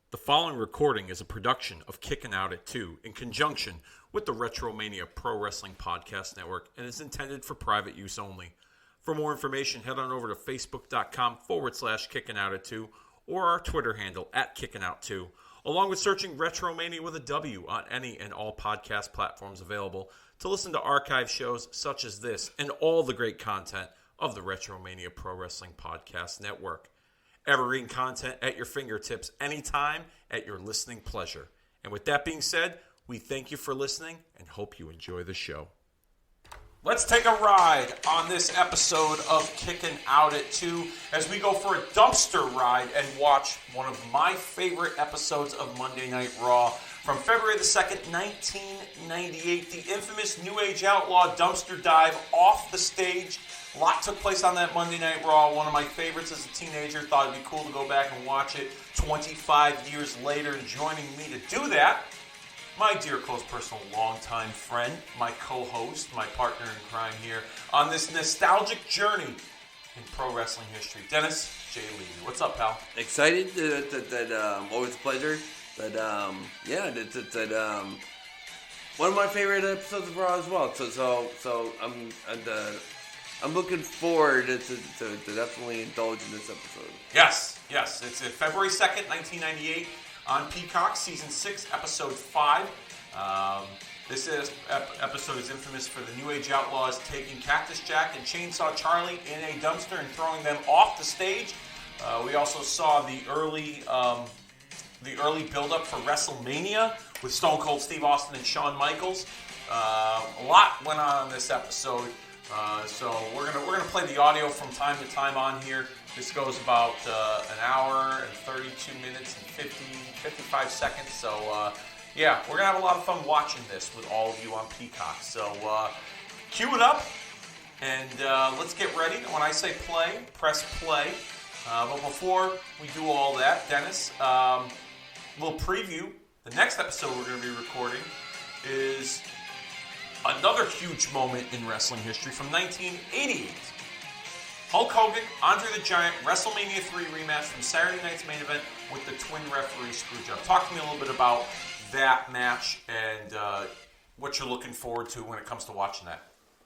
The following recording is a production of Kickin' Out at 2 in conjunction with the WrestleMania Pro Wrestling Podcast Network and is intended for private use only. For more information, head on over to facebook.com/Kickin' Out at 2 or our Twitter handle @Kickin' Out 2, along with searching Retromania with a W on any and all podcast platforms available to listen to archive shows such as this and all the great content of the Retromania Pro Wrestling Podcast Network. Evergreen content at your fingertips anytime at your listening pleasure. And with that being said, we thank you for listening and hope you enjoy the show. Let's take a ride on this episode of Kickin' Out at 2 as we go for a dumpster ride and watch one of my favorite episodes of Monday Night Raw from February the 2nd, 1998, the infamous New Age Outlaw dumpster dive off the stage. A lot took place on that Monday Night Raw. One of my favorites as a teenager. Thought it'd be cool to go back and watch it 25 years later. And joining me to do that, my dear, close, personal, longtime friend, my co-host, my partner in crime here on this nostalgic journey in pro wrestling history, Dennis J. Levy. What's up, pal? Excited. Always a pleasure. One of my favorite episodes of Raw as well. So I'm looking forward to definitely indulge in this episode. Yes. It's February 2nd, 1998 on Peacock, Season 6, Episode 5. This episode is infamous for the New Age Outlaws taking Cactus Jack and Chainsaw Charlie in a dumpster and throwing them off the stage. We also saw the early build-up for WrestleMania with Stone Cold Steve Austin and Shawn Michaels. A lot went on in this episode. So we're gonna play the audio from time to time on here. This goes about an hour and 32 minutes and 55 seconds. So we're gonna have a lot of fun watching this with all of you on Peacock. So cue it up and let's get ready. When I say play, press play. But before we do all that, Dennis, little preview. The next episode we're gonna be recording is another huge moment in wrestling history from 1988. Hulk Hogan, Andre the Giant, WrestleMania 3 rematch from Saturday night's main event with the twin referee Screwjob. Talk to me a little bit about that match and what you're looking forward to when it comes to watching that.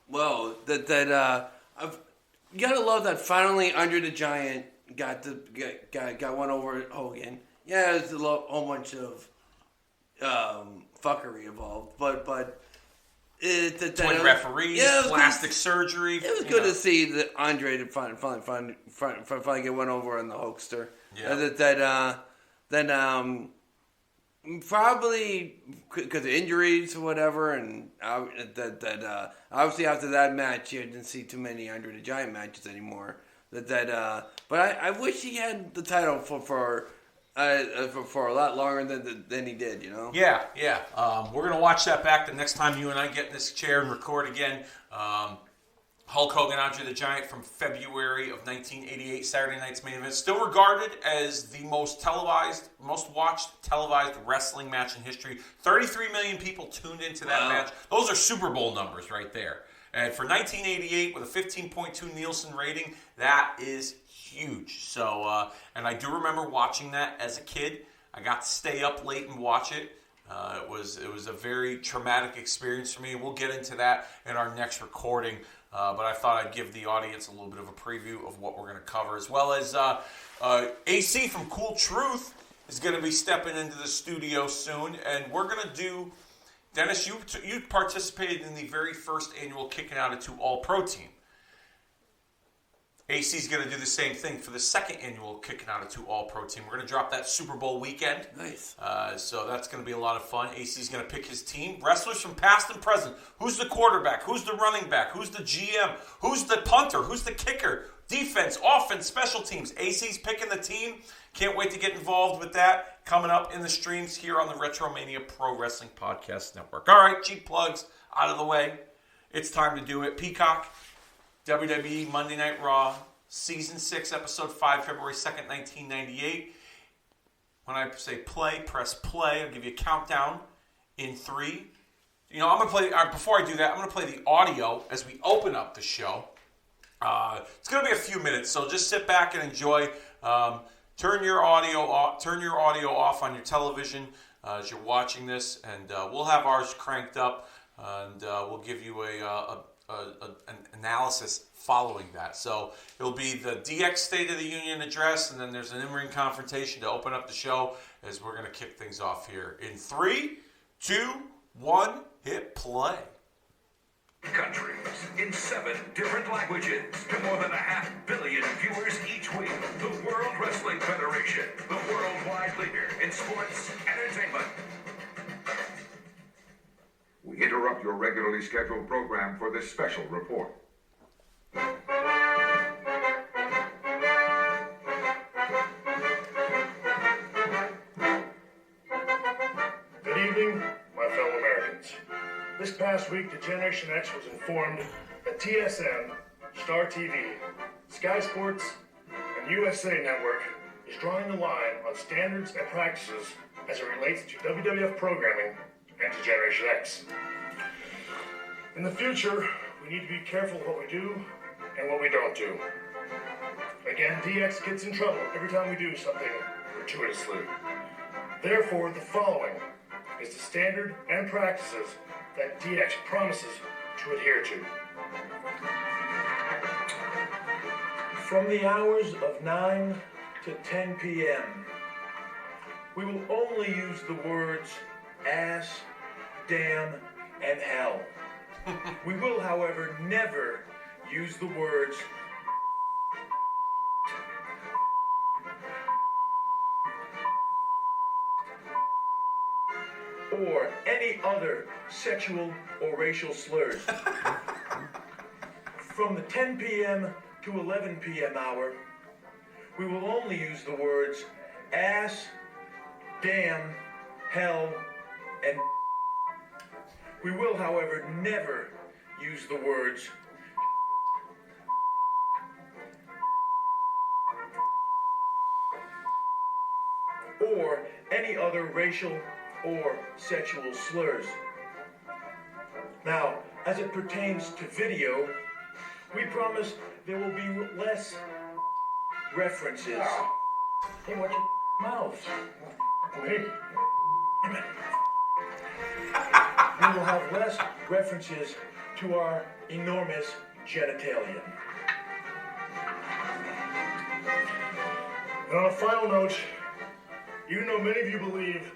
Well, you gotta love that finally Andre the Giant got one over Hogan. Yeah, there's a whole bunch of fuckery involved, but twin referees, plastic surgery. It was good to see that Andre to finally get one over on the Hulkster. Yeah. Probably because of injuries or whatever, and obviously after that match, you didn't see too many Andre the Giant matches anymore. But I wish he had the title for a lot longer than he did, you know? Yeah. We're going to watch that back the next time you and I get in this chair and record again. Hulk Hogan, Andre the Giant from February of 1988, Saturday night's main event. Still regarded as the most watched televised wrestling match in history. 33 million people tuned into that match. Those are Super Bowl numbers right there. And for 1988, with a 15.2 Nielsen rating, that is huge. So, and I do remember watching that as a kid. I got to stay up late and watch it. It was a very traumatic experience for me. We'll get into that in our next recording. But I thought I'd give the audience a little bit of a preview of what we're going to cover, as well as AC from Cool Truth is going to be stepping into the studio soon, and we're going to do. Dennis, you participated in the very first annual Kickin' Out at 2 All-Pro team. AC's going to do the same thing for the second annual Kickin' Out at 2 All-Pro team. We're going to drop that Super Bowl weekend. Nice. So that's going to be a lot of fun. AC's going to pick his team. Wrestlers from past and present. Who's the quarterback? Who's the running back? Who's the GM? Who's the punter? Who's the kicker? Defense, offense, special teams. AC's picking the team. Can't wait to get involved with that. Coming up in the streams here on the Retromania Pro Wrestling Podcast Network. All right, cheap plugs out of the way. It's time to do it. Peacock, WWE Monday Night Raw, Season 6, Episode 5, February 2nd, 1998. When I say play, press play. I'll give you a countdown in 3. I'm going to play, before I do that, I'm going to play the audio as we open up the show. It's going to be a few minutes, so just sit back and enjoy. turn your audio off on your television as you're watching this, and we'll have ours cranked up, and we'll give you an analysis following that. So it'll be the DX State of the Union address, and then there's an in-ring confrontation to open up the show as we're going to kick things off here. In 3, 2, 1, hit play. Countries in 7 different languages to more than 500 million viewers each week. The World Wrestling Federation, the worldwide leader in sports entertainment. We interrupt your regularly scheduled program for this special report. Good evening, my fellow Americans. This past week, the Generation X was informed that TSN, Star TV, Sky Sports, and USA Network is drawing the line on standards and practices as it relates to WWF programming and to Generation X. In the future, we need to be careful what we do and what we don't do. Again, DX gets in trouble every time we do something gratuitously. Therefore, the following is the standard and practices that DX promises to adhere to. From the hours of 9 to 10 p.m., we will only use the words ass, damn, and hell. We will, however, never use the words or any other sexual or racial slurs. From the 10 p.m. to 11 p.m. hour, we will only use the words ass, damn, hell, and we will, however, never use the words or any other racial or sexual slurs. Now, as it pertains to video, we promise there will be less references. Hey, watch your mouth. Hey. We will have less references to our enormous genitalia. And on a final note, even though many of you believe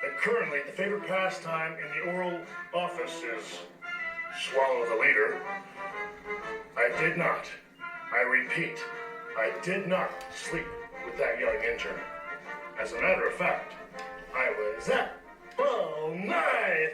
that currently the favorite pastime in the oral office is swallow the leader, I did not. I repeat, I did not sleep with that young intern. As a matter of fact, I was up all night.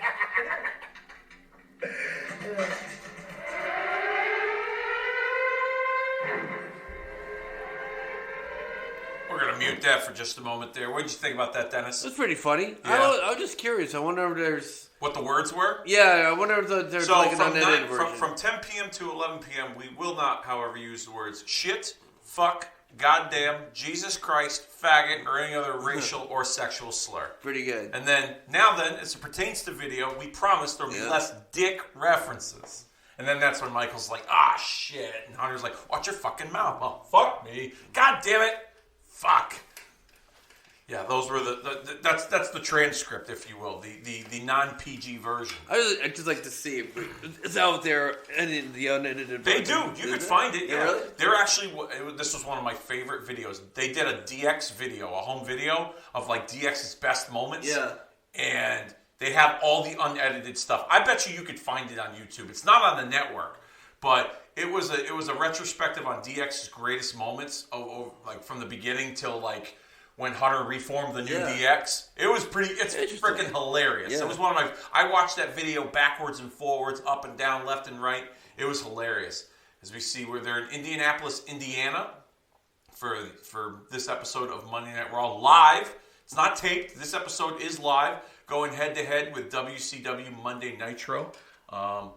We're going to mute that for just a moment there. What did you think about that, Dennis? That's pretty funny. Yeah. I was just curious. I wonder if there's... What the words were? Yeah, I wonder if there's like an unedited version. From 10 p.m. to 11 p.m., we will not, however, use the words shit, fuck, goddamn, Jesus Christ, faggot, or any other racial or sexual slur. Pretty good. And then, as it pertains to video, we promise there will be less dick references. And then that's when Michael's like, shit. And Hunter's like, watch your fucking mouth. Oh, fuck me. God damn it. Fuck. Yeah, those were that's the transcript, if you will, the non-PG version. I'd just like to see if it's out there and in the unedited They version. do. You could find it. Yeah, really? They're actually. This was one of my favorite videos. They did a DX video, a home video of like DX's best moments. Yeah. And they have all the unedited stuff. I bet you could find it on YouTube. It's not on the network, but it was a retrospective on DX's greatest moments, like from the beginning till like when Hunter reformed the new DX. It's freaking hilarious. Yeah. It was one of my... I watched that video backwards and forwards, up and down, left and right. It was hilarious. As we see, they're in Indianapolis, Indiana for this episode of Monday Night Raw live. It's not taped. This episode is live, going head-to-head with WCW Monday Nitro. Now,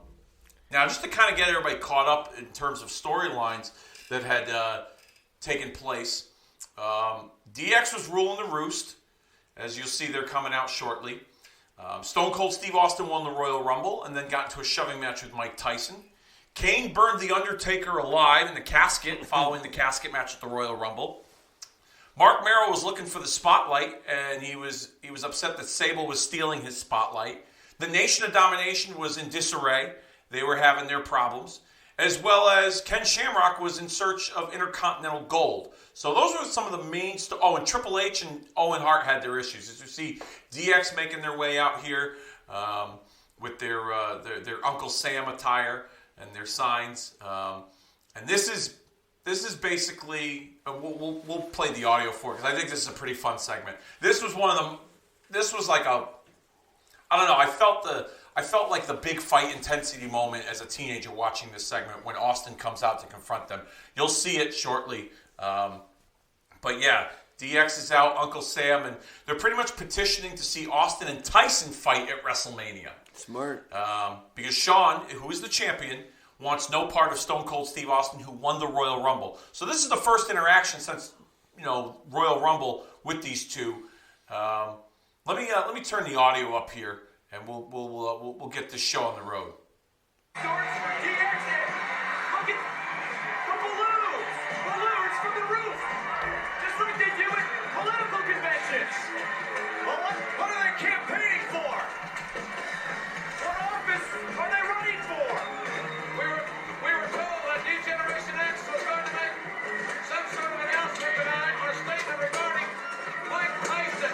just to kind of get everybody caught up in terms of storylines that had taken place, DX was ruling the roost. As you'll see, they're coming out shortly. Stone Cold Steve Austin won the Royal Rumble and then got into a shoving match with Mike Tyson. Kane burned The Undertaker alive in the casket following the casket match at the Royal Rumble. Mark Merrill was looking for the spotlight, and he was upset that Sable was stealing his spotlight. The Nation of Domination was in disarray. They were having their problems. As well as Ken Shamrock was in search of Intercontinental Gold. So those were some of the main... and Triple H and Owen Hart had their issues. As you see, DX making their way out here with their Uncle Sam attire and their signs. And this is basically... We'll play the audio for it, because I think this is a pretty fun segment. This was one of them... This was like a... I don't know, I felt like the big fight intensity moment as a teenager watching this segment when Austin comes out to confront them. You'll see it shortly. But yeah, DX is out, Uncle Sam, and they're pretty much petitioning to see Austin and Tyson fight at WrestleMania. Smart. Because Shawn, who is the champion, wants no part of Stone Cold Steve Austin, who won the Royal Rumble. So this is the first interaction since, Royal Rumble with these two. Let me turn the audio up here, and we'll get this show on the road. Starts for DX. Look at the balloons from the roof, just like they do at political conventions. Well, what are they campaigning for? What office are they running for? We were told that New Generation X was going to make some sort of announcement tonight or statement regarding Mike Tyson.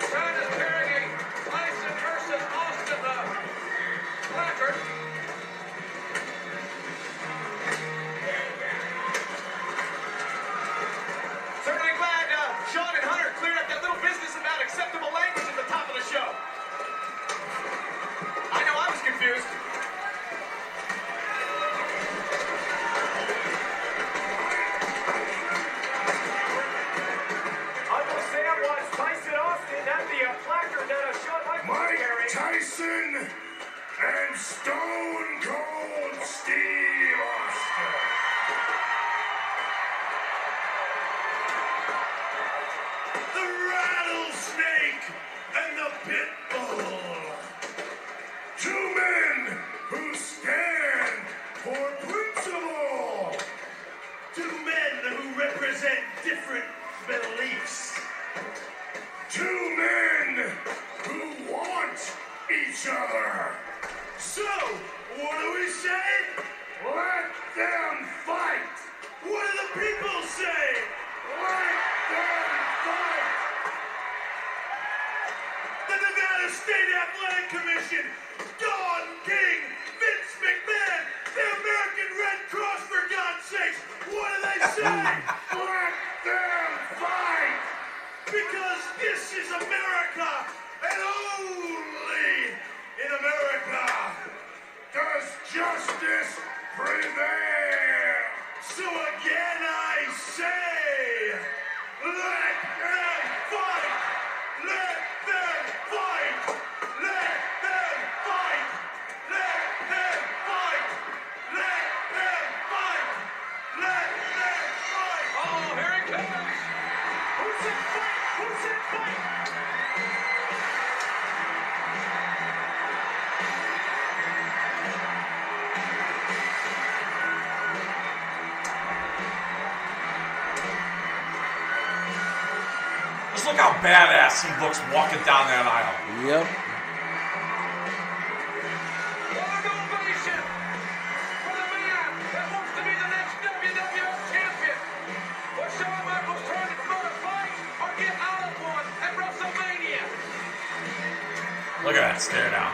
China's carrying a Tyson versus Austin placard. Certainly glad Shawn and Hunter cleared up that little business about acceptable language at the top of the show. I know I was confused. Uncle Sam wants Tyson Austin. That'd be a placard that Shawn Michaels Mike carrying. Tyson and Stone Cold Steve Austin. The rattlesnake and the pit bull. Two men who stand for principle. Two men who represent different beliefs. Two men who want each other. So, what do we say? Let them fight. What do the people say? Let them fight. The Nevada State Athletic Commission, Don King, Vince McMahon, the American Red Cross, for God's sakes. What do they say? Let them fight. Because this is America, and only in America does justice prevail. So again I say, let them fight! Let them fight! Let them fight! Let them fight! Let them fight! Let them fight! Oh, here it comes. Who said fight? Who said fight? Just look how badass he looks walking down that aisle. Yep. What an ovation for the man that wants to be the next WWF champion. Was Shawn Michaels trying to start a fight or get out of one at WrestleMania? Look at that stare down.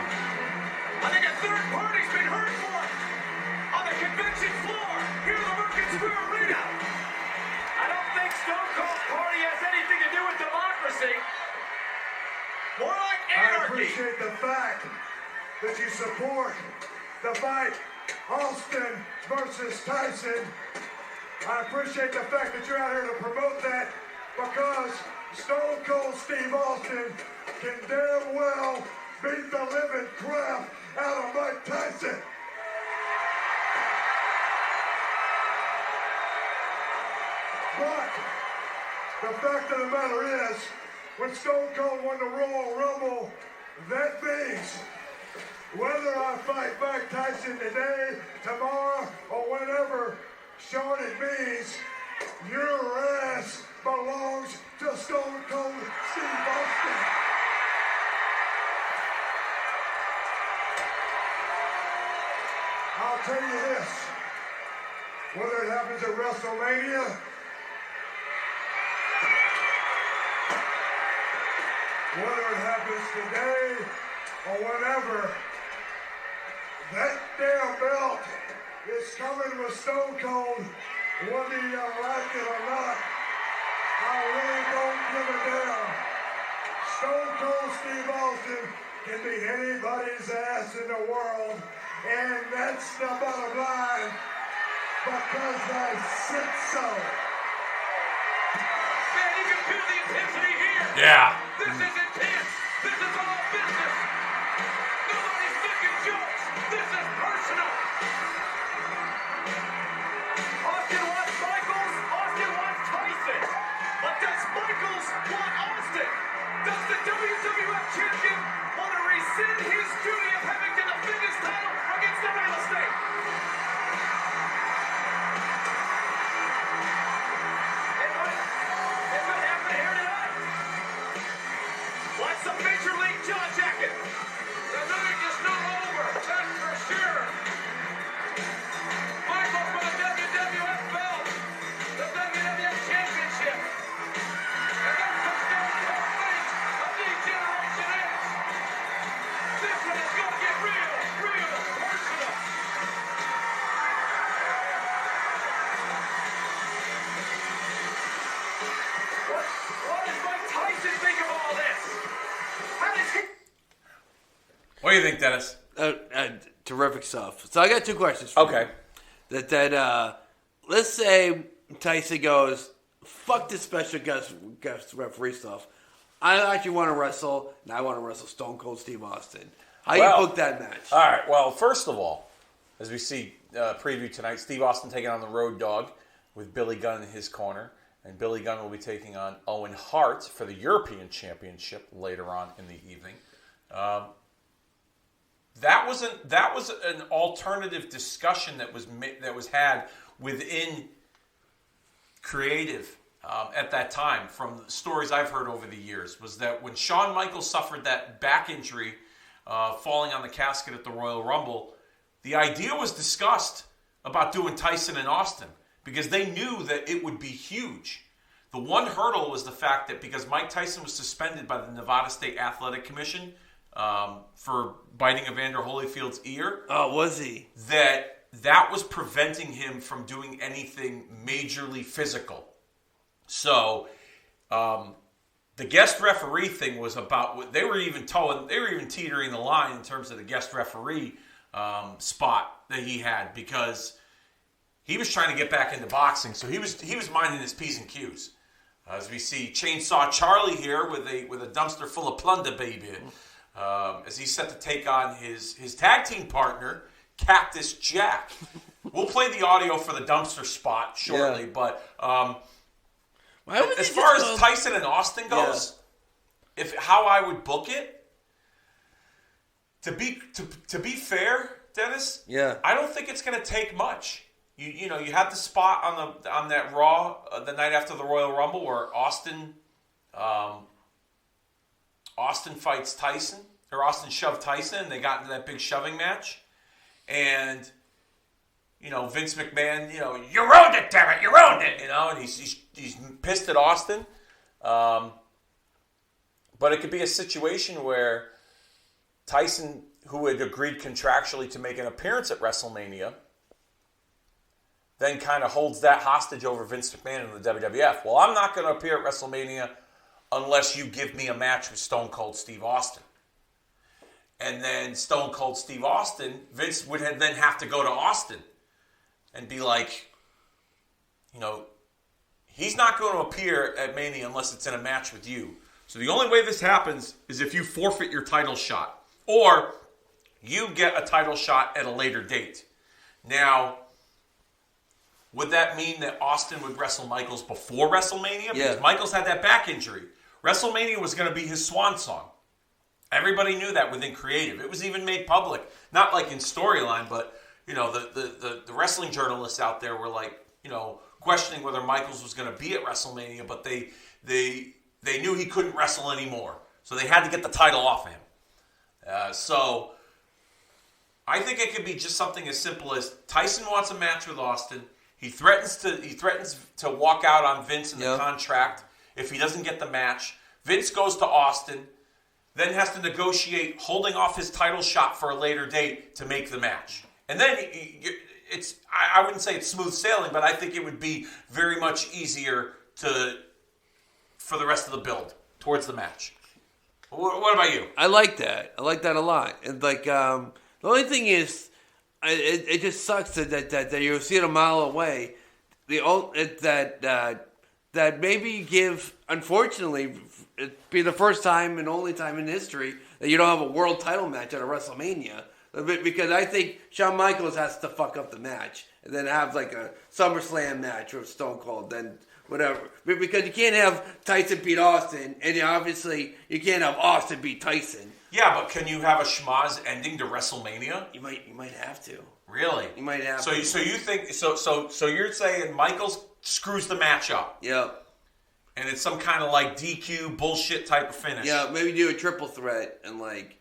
I think a third party's been heard for on the convention floor here in the Merkin Square Arena. I don't think Stone Cold Party has anything to do with democracy. More like I anarchy. appreciate the fact that you support the fight, Austin versus Tyson. I appreciate the fact that you're out here to promote that, because Stone Cold Steve Austin can damn well beat the living crap out of Mike Tyson. But the fact of the matter is, when Stone Cold won the Royal Rumble, that means whether I fight Mike Tyson today, tomorrow, or whenever, Shawn, it means Your ass belongs to Stone Cold Steve Austin. I'll tell you this, whether it happens at WrestleMania, whether it happens today or whenever, that damn belt is coming with Stone Cold, whether you like it or not. I really don't give a damn. Stone Cold Steve Austin can beat anybody's ass in the world, and that's the bottom line, because I said so. Man, you can feel the intensity here. Yeah. This is intense. This is all business. Nobody's making jokes. This is personal. Austin wants Michaels. Austin wants Tyson. But does Michaels want Austin? Does the WWF Champion want to rescind his duty of having to defend his title against the real estate? It could happen here tonight. Like some Major League jaw jacket. The night is not over, that's for sure. Michael for the WWF belt, the WWF Championship. And that's the Stone Cold face of the Generation X. This one is going to get real personal. What does Mike Tyson think of all this? How does he... What do you think, Dennis? Terrific stuff. So I got two questions for Okay. you. Let's say Tyson goes, fuck this special guest referee stuff. I actually want to wrestle, and I want to wrestle Stone Cold Steve Austin. How Well, you book that match? All right. Well, first of all, as we see preview tonight, Steve Austin taking on the Road Dogg with Billy Gunn in his corner. And Billy Gunn will be taking on Owen Hart for the European Championship later on in the evening. That was an alternative discussion that was had within creative at that time. From the stories I've heard over the years, was that when Shawn Michaels suffered that back injury, falling on the casket at the Royal Rumble, the idea was discussed about doing Tyson and Austin, because they knew that it would be huge. The one hurdle was the fact that because Mike Tyson was suspended by the Nevada State Athletic Commission for biting Evander Holyfield's ear. Oh, was he? That was preventing him from doing anything majorly physical. So the guest referee thing was about what they were even teetering the line in terms of the guest referee spot that he had, because he was trying to get back into boxing, so he was minding his P's and Q's. As we see Chainsaw Charlie here with a dumpster full of plunder, baby, as he's set to take on his tag team partner, Cactus Jack. We'll play the audio for the dumpster spot shortly, but as far as Tyson and Austin goes, how I would book it, to be fair, Dennis, I don't think it's going to take much. You had the spot on that Raw the night after the Royal Rumble where Austin fights Tyson, or Austin shoved Tyson, and they got into that big shoving match. And Vince McMahon, you ruined it, damn it, you ruined it, and he's pissed at Austin. But it could be a situation where Tyson, who had agreed contractually to make an appearance at WrestleMania, then kind of holds that hostage over Vince McMahon and the WWF. Well, I'm not going to appear at WrestleMania unless you give me a match with Stone Cold Steve Austin. And then Stone Cold Steve Austin, Vince would then have to go to Austin and be like, he's not going to appear at Mania unless it's in a match with you. So the only way this happens is if you forfeit your title shot, or you get a title shot at a later date. Now, would that mean that Austin would wrestle Michaels before WrestleMania? Because Michaels had that back injury. WrestleMania was going to be his swan song. Everybody knew that within creative. It was even made public. Not like in storyline, but, the wrestling journalists out there were like, questioning whether Michaels was going to be at WrestleMania, but they knew he couldn't wrestle anymore, so they had to get the title off him. So I think it could be just something as simple as Tyson wants a match with Austin. He threatens to walk out on Vince in the contract if he doesn't get the match. Vince goes to Austin, then has to negotiate holding off his title shot for a later date to make the match. And then I wouldn't say it's smooth sailing, but I think it would be very much easier for the rest of the build towards the match. What about you? I like that. I like that a lot. And the only thing is, it just sucks that you see it a mile away. That maybe you give, unfortunately, it be the first time and only time in history that you don't have a world title match at a WrestleMania. Because I think Shawn Michaels has to fuck up the match and then have like a SummerSlam match with Stone Cold, then whatever. Because you can't have Tyson beat Austin, and obviously you can't have Austin beat Tyson. Yeah, but can you have a schmoz ending to WrestleMania? You might have to. Really? You might have to. So you think so you're saying Michaels screws the match up? Yep. And it's some kind of like DQ bullshit type of finish. Yeah, maybe do a triple threat and like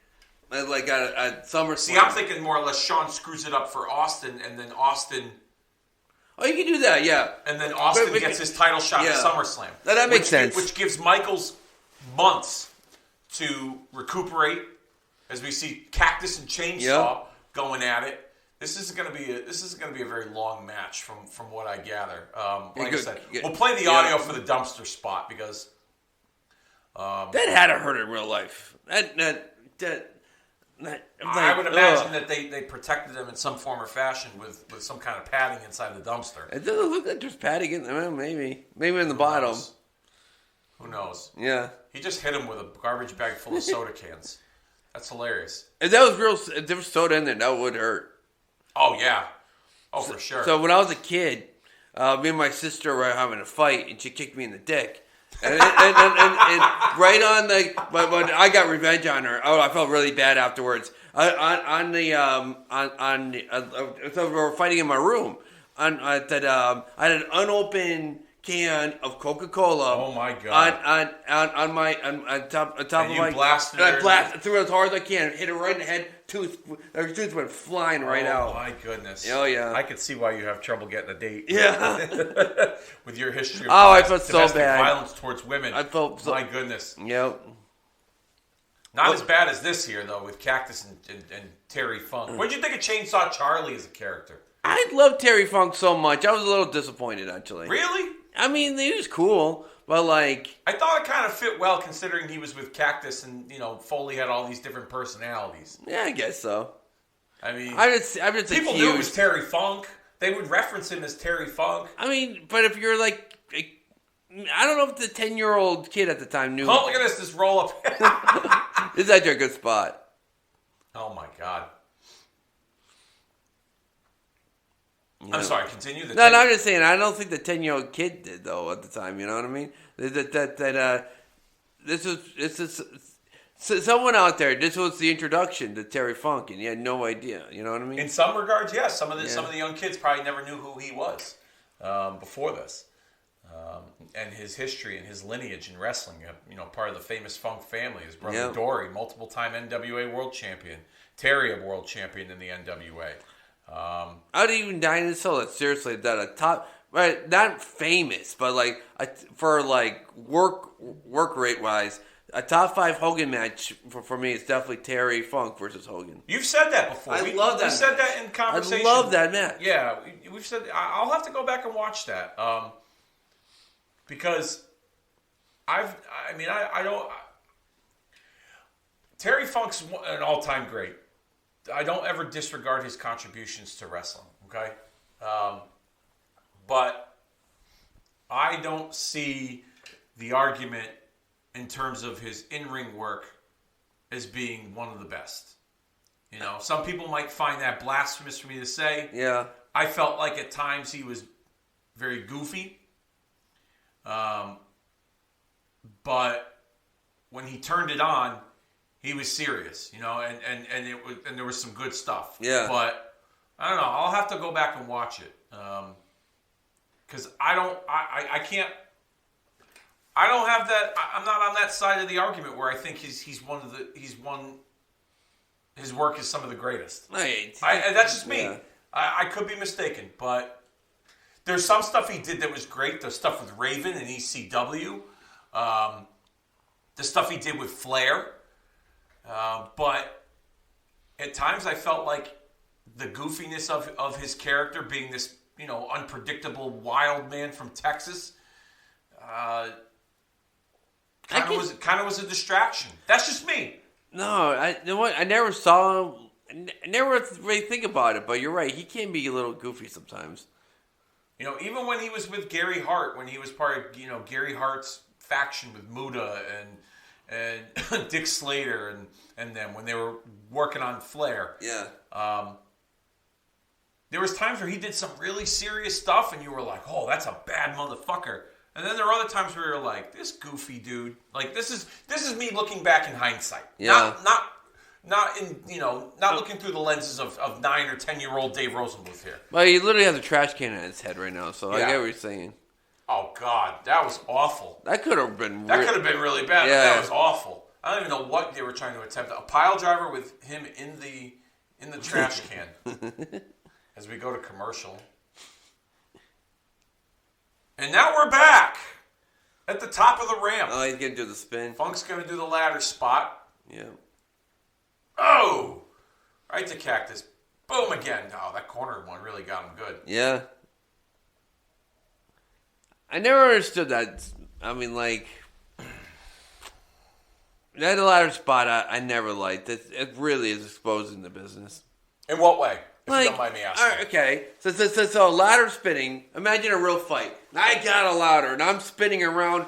a SummerSlam. See, I'm thinking more or less Shawn screws it up for Austin, and then Austin. Oh, you can do that, yeah. And then Austin gets his title shot at SummerSlam. That makes sense. Which gives Michaels months to recuperate, as we see Cactus and Chainsaw going at it. This is going to be a very long match from what I gather. Like I said, we'll play the audio for the dumpster spot because that had to hurt in real life. I would imagine that they protected him in some form or fashion with some kind of padding inside the dumpster. It doesn't look like there's padding in there. Well, maybe in the bottom. Who knows? Yeah. He just hit him with a garbage bag full of soda cans. That's hilarious. If that was real, if there was soda in there, that would hurt. Oh, yeah. Oh, for sure. So when I was a kid, me and my sister were having a fight, and she kicked me in the dick. And right on but I got revenge on her. Oh, I felt really bad afterwards. So we were fighting in my room. I had an unopened can of Coca-Cola. Oh my god! On top of my. Blasted and I blasted through it as hard as I can. Hit it right in the head. Her tooth went flying right out. Oh my goodness! Oh yeah. I could see why you have trouble getting a date. Yeah. With your history of I felt so bad. Violence towards women. I felt so. My goodness. Yep. Not as bad as this here though, with Cactus and Terry Funk. What did you think of Chainsaw Charlie as a character? I love Terry Funk so much. I was a little disappointed actually. Really? I mean, he was cool, but like... I thought it kind of fit well considering he was with Cactus and, Foley had all these different personalities. Yeah, I guess so. I mean... People knew it was Terry Funk. They would reference him as Terry Funk. I mean, but if you're like... I don't know if the 10-year-old kid at the time knew... Oh, look at this roll-up. This is actually a good spot. Oh, my God. You know? I'm sorry, continue. No, I'm just saying, I don't think the 10-year-old kid did, though, at the time, you know what I mean? This is someone out there, this was the introduction to Terry Funk, and he had no idea, you know what I mean? In some regards, yes. Some of the young kids probably never knew who he was before this. And his history and his lineage in wrestling, part of the famous Funk family. His brother Dory, multiple-time NWA World Champion. Terry, a World Champion in the NWA. I'd even die in the soul. Seriously, that a top, right? Not famous, but like for like work rate wise, a top 5 Hogan match for me is definitely Terry Funk versus Hogan. You've said that before. I love that. We said that in conversation. I love that match. Yeah, we've said. I'll have to go back and watch that because I don't. Terry Funk's an all-time great. I don't ever disregard his contributions to wrestling, okay? But I don't see the argument in terms of his in-ring work as being one of the best. Some people might find that blasphemous for me to say. Yeah. I felt like at times he was very goofy. But when he turned it on, he was serious, and there was some good stuff. Yeah. But I don't know. I'll have to go back and watch it because I can't. I don't have that. I'm not on that side of the argument where I think his work is some of the greatest. That's just me. Yeah. I could be mistaken, but there's some stuff he did that was great. The stuff with Raven and ECW, the stuff he did with Flair, but at times I felt like the goofiness of his character, being this unpredictable wild man from Texas. Kind of was a distraction. That's just me. No, you know what? I never saw him. I never really think about it, but you're right. He can be a little goofy sometimes. Even when he was with Gary Hart, when he was part of Gary Hart's faction with Muta and Dick Slater and them when they were working on Flair. Yeah. There was times where he did some really serious stuff, and you were like, "Oh, that's a bad motherfucker." And then there are other times where you're like, "This goofy dude, like this is me looking back in hindsight, yeah. not looking through the lenses of 9 or 10-year-old Dave Rosenbluth here." Well, he literally has a trash can on his head right now, so I get what you're saying. Oh God, that was awful. That could have been. That could have been really bad. Yeah. But that was awful. I don't even know what they were trying to attempt. A pile driver with him in the trash can. As we go to commercial. And now we're back at the top of the ramp. Oh, he's going to do the spin. Funk's going to do the ladder spot. Yeah. Oh! Right to Cactus. Boom again. Oh, that corner one really got him good. Yeah. I never understood that. I mean, like, that ladder spot I never liked. It really is exposing the business. In what way? If you don't mind me asking. All right, okay. So ladder spinning. Imagine a real fight. I got a ladder and I'm spinning around.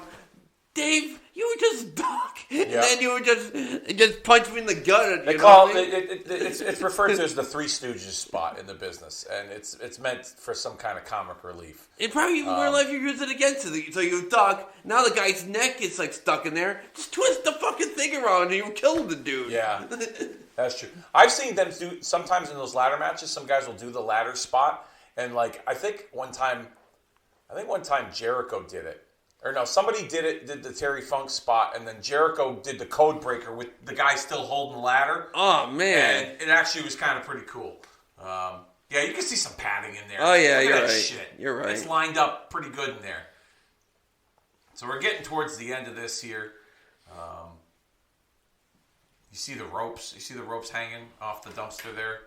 Dave, you would just duck, and then you would just punch me in the gut. They call it's referred to as the Three Stooges spot in the business, and it's meant for some kind of comic relief. And probably in real life you use it against it. So you duck. Now the guy's neck is like stuck in there. Just twist the fucking thing around and you kill the dude. Yeah, that's true. I've seen them do sometimes in those ladder matches. Some guys will do the ladder spot, and like I think one time Jericho did it. Or no, somebody did the Terry Funk spot, and then Jericho did the code breaker with the guy still holding the ladder. Oh, man. And it actually was kind of pretty cool. Yeah, you can see some padding in there. Oh, yeah, you're right. Shit. You're right. It's lined up pretty good in there. So we're getting towards the end of this here. You see the ropes. You see the ropes hanging off the dumpster there,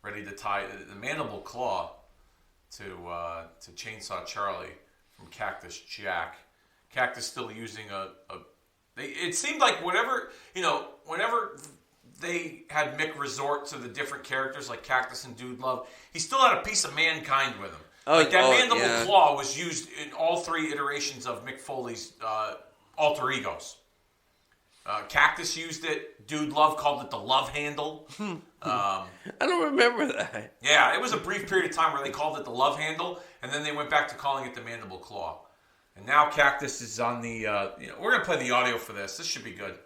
ready to tie the mandible claw to Chainsaw Charlie. From Cactus Jack. Cactus still using it seemed like whenever they had Mick resort to the different characters like Cactus and Dude Love, he still had a piece of mankind with him. Mandible claw was used in all 3 iterations of Mick Foley's alter egos. Cactus used it. Dude Love called it the love handle. I don't remember that. Yeah, it was a brief period of time where they called it the love handle, and then they went back to calling it the mandible claw. And now Cactus is on the... we're going to play the audio for this. This should be good.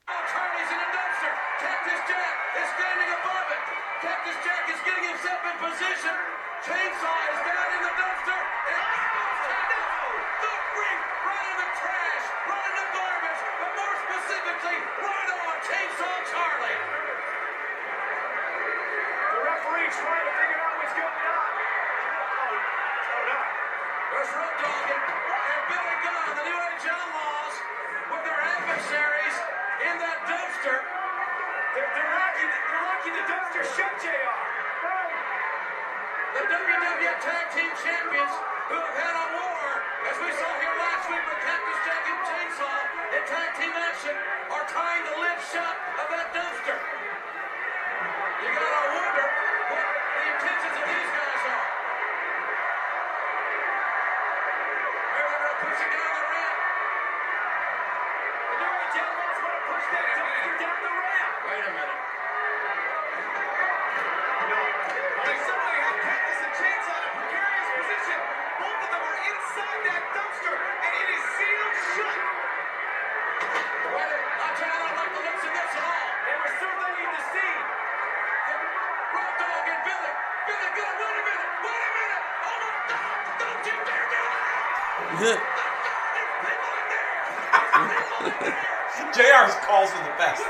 Charlie's in a dumpster. Cactus Jack is standing above it. Cactus Jack is getting himself in position. Chainsaw is down in the dumpster. The ring, right in the trash, right in the garbage, but more specifically, right on Chainsaw Charlie. The referee's trying to figure out what's going on. There's Road Dogg and Billy Gunn, the new Age Outlaws, with their adversaries in that dumpster. They're locking the dumpster shut, JR. The WWF Tag Team Champions who have had a war, as we saw here last week with Cactus Jack and Chainsaw in tag team action, are tying the lid shut of that dumpster. You gotta wonder what the intentions of these guys are. Maybe they're gonna push it down the ramp. The new Age Outlaws want to push that dumpster down the ramp. Wait a minute. They suddenly have Cactus and Chainsaw in a precarious position. Both of them are inside that dumpster, and it is sealed shut. JR's calls are the best.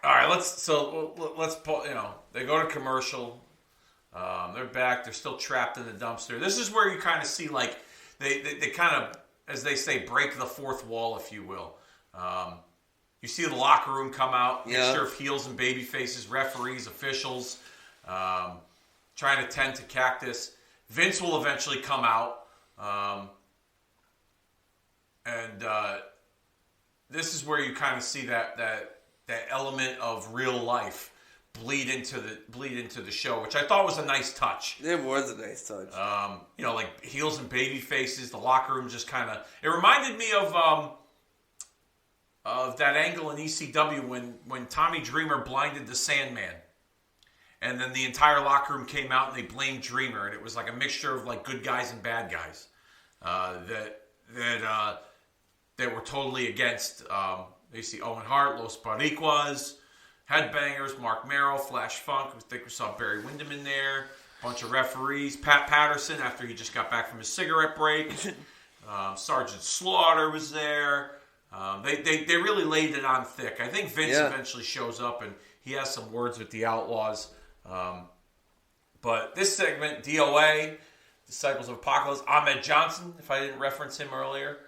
All right, let's pull. They go to commercial. They're back. They're still trapped in the dumpster. This is where you kind of see, like, they kind of, as they say, break the fourth wall, if you will. You see the locker room come out, mixture of heels and baby faces, referees, officials, trying to tend to Cactus. Vince will eventually come out, and this is where you kind of see that element of real life bleed into the show, which I thought was a nice touch. It was a nice touch. Like heels and baby faces, the locker room just kind of. It reminded me of that angle in ECW when Tommy Dreamer blinded the Sandman, and then the entire locker room came out and they blamed Dreamer, and it was like a mixture of like good guys and bad guys that were totally against. You see Owen Hart, Los Boricuas, Headbangers, Mark Merrill, Flash Funk. I think we saw Barry Windham in there. A bunch of referees. Pat Patterson after he just got back from his cigarette break. Sergeant Slaughter was there. They really laid it on thick. I think Vince eventually shows up and he has some words with the Outlaws. But this segment, DOA, Disciples of Apocalypse, Ahmed Johnson, if I didn't reference him earlier.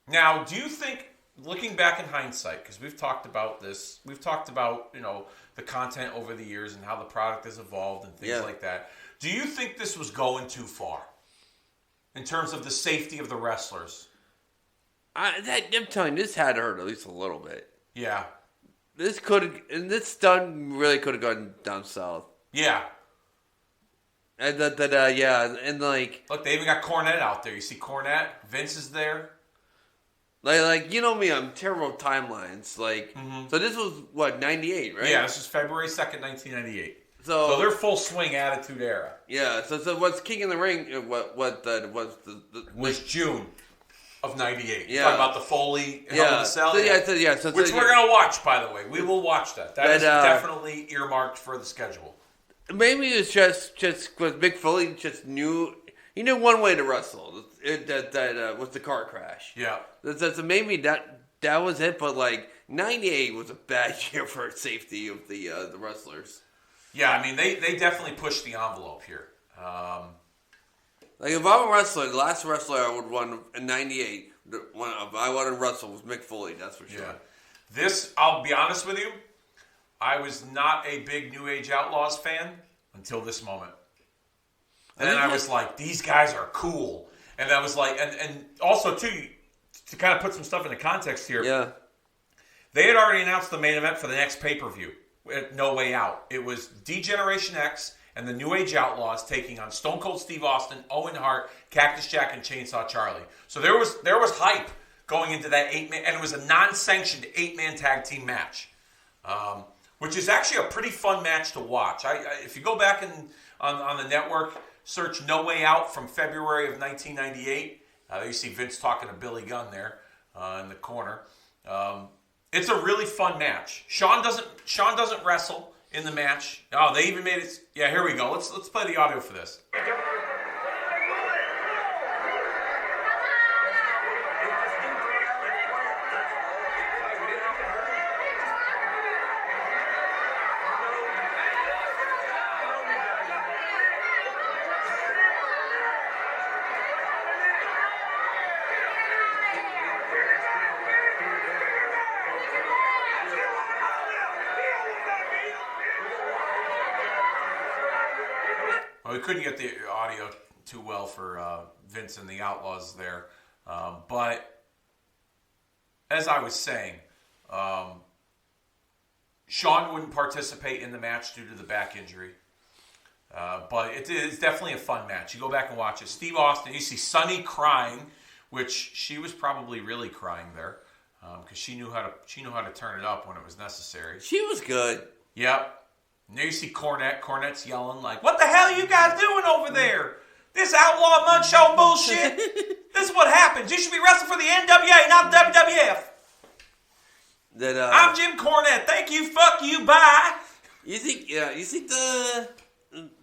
Now, do you think, looking back in hindsight, because we've talked about this, we've talked about, the content over the years and how the product has evolved and things like that. Do you think this was going too far in terms of the safety of the wrestlers? I'm telling you, this had to hurt at least a little bit. Yeah. This stunt really could have gone down south. Yeah. And look, they even got Cornette out there. You see Cornette, Vince is there. Like you know me, I'm terrible with timelines. So this was what 98, right? Yeah, this was February 2nd, 1998. So they're full swing Attitude Era. Yeah. So what's King in the Ring? Was June of 98. Yeah. Talking about the Foley Hell in the Cell. Which we're gonna watch, by the way. We will watch that. That is definitely earmarked for the schedule. Maybe it's just because Mick Foley just knew. He knew one way to wrestle. That was the car crash. Yeah. So maybe that was it. But 98 was a bad year for safety of the wrestlers. Yeah, I mean they definitely pushed the envelope here. If I'm a wrestler, the last wrestler I would want in '98, if I wanted to wrestle was Mick Foley. That's for sure. Yeah. This, I'll be honest with you, I was not a big New Age Outlaws fan until this moment. And then I was like, these guys are cool. And I was like, and also, too, to kind of put some stuff into context here. Yeah. They had already announced the main event for the next pay-per-view, No Way Out. It was D-Generation X and the New Age Outlaws taking on Stone Cold Steve Austin, Owen Hart, Cactus Jack, and Chainsaw Charlie. So there was hype going into that 8-man, and it was a non-sanctioned 8-man tag team match, which is actually a pretty fun match to watch. If you go back on the network, search No Way Out from February of 1998. You see Vince talking to Billy Gunn there in the corner. It's a really fun match. Shawn doesn't wrestle in the match. Oh, they even made it. Yeah, here we go. Let's play the audio for this. We couldn't get the audio too well for Vince and the Outlaws there. But as I was saying, Shawn wouldn't participate in the match due to the back injury. But it is definitely a fun match. You go back and watch it. Steve Austin, you see Sunny crying, which she was probably really crying there because she knew how to turn it up when it was necessary. She was good. Yep. And there you see Cornette. Cornette's yelling like, "What the hell are you guys doing over there? This outlaw mud show bullshit. This is what happens. You should be wrestling for the NWA, not the WWF." I'm Jim Cornette. Thank you. Fuck you. Bye. You think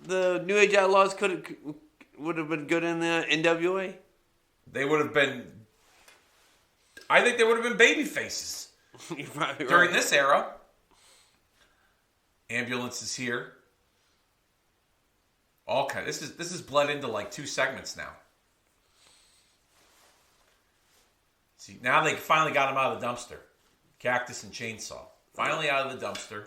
the New Age Outlaws would have been good in the NWA? They would have been. I think they would have been baby faces during this era. Ambulance is here. All kind. This is bled into like 2 segments now. See, now they finally got him out of the dumpster. Cactus and Chainsaw. Finally out of the dumpster.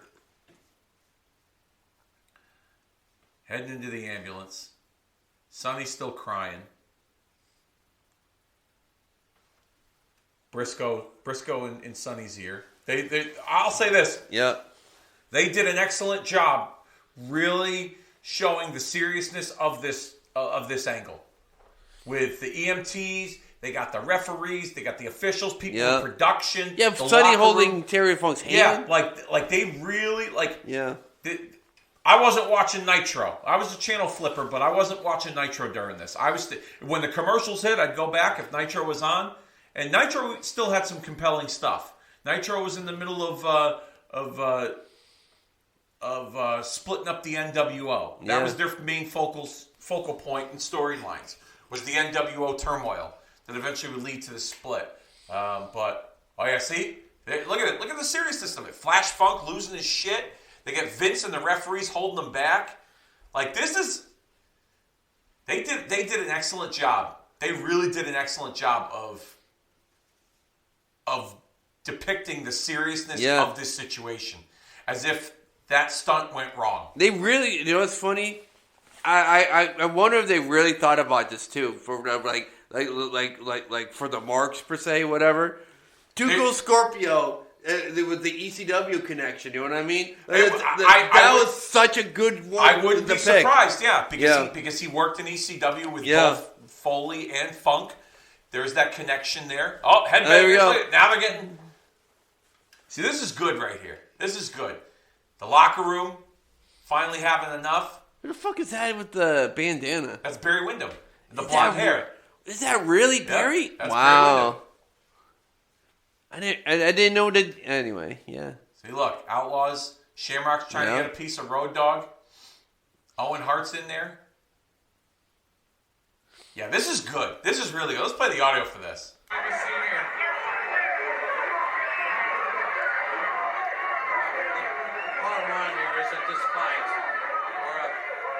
Heading into the ambulance. Sonny's still crying. Briscoe in Sonny's ear. I'll say this. Yeah. They did an excellent job really showing the seriousness of this angle. With the EMTs, they got the referees, they got the officials, people in production. Yeah, Sonny holding Terry Funk's hand. Yeah, like they really I wasn't watching Nitro. I was a channel flipper, but I wasn't watching Nitro during this. When the commercials hit, I'd go back if Nitro was on, and Nitro still had some compelling stuff. Nitro was in the middle of splitting up the NWO. That was their main focal point and storylines. Was the NWO turmoil that eventually would lead to the split. See, look at it. Look at the seriousness of it. Flash Funk losing his shit. They get Vince and the referees holding them back. Like this is. They did an excellent job. They really did an excellent job of depicting the seriousness of this situation, as if that stunt went wrong. They really, you know what's funny? I wonder if they really thought about this too, for like for the marks per se, whatever. Tuco Scorpio with the ECW connection, you know what I mean? That was such a good one. I wouldn't be surprised, because he worked in ECW with both Foley and Funk. There's that connection there. Oh, headbangers! There we go. Now they're getting. See, this is good right here. This is good. The locker room finally having enough. Who the fuck is that with the bandana? That's Barry Windham. The blonde hair. Is that really Barry? That's wow. Barry I didn't know that. Anyway, yeah. See, look, Outlaws. Shamrock's trying to get a piece of Road Dogg. Owen Hart's in there. Yeah, this is good. This is really good. Let's play the audio for this. Have a seat here. Bottom line here is that this fight, or a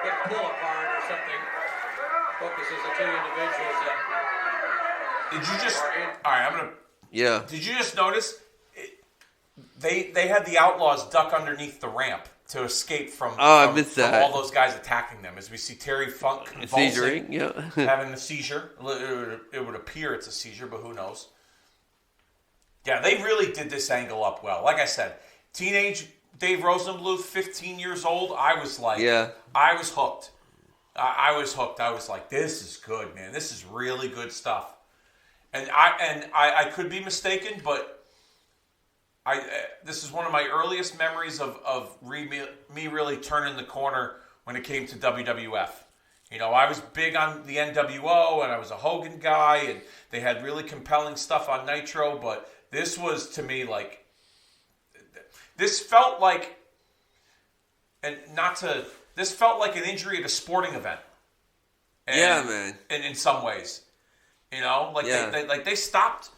quick pull apart or something, focuses the 2 individuals that. Did you just? All right, I'm gonna. Yeah. Did you just notice? They had the Outlaws duck underneath the ramp to escape from all those guys attacking them. As we see Terry Funk convulsing, having the seizure. It would appear it's a seizure, but who knows? Yeah, they really did this angle up well. Like I said, teenage Dave Rosenbluth, 15 years old. I was like, I was hooked. I was hooked. I was like, this is good, man. This is really good stuff. And I could be mistaken, but this is one of my earliest memories of me really turning the corner when it came to WWF. You know, I was big on the NWO, and I was a Hogan guy, and they had really compelling stuff on Nitro, but this was, to me, like, this felt like, this felt like an injury at a sporting event. And, man. And in some ways, you know, like they stopped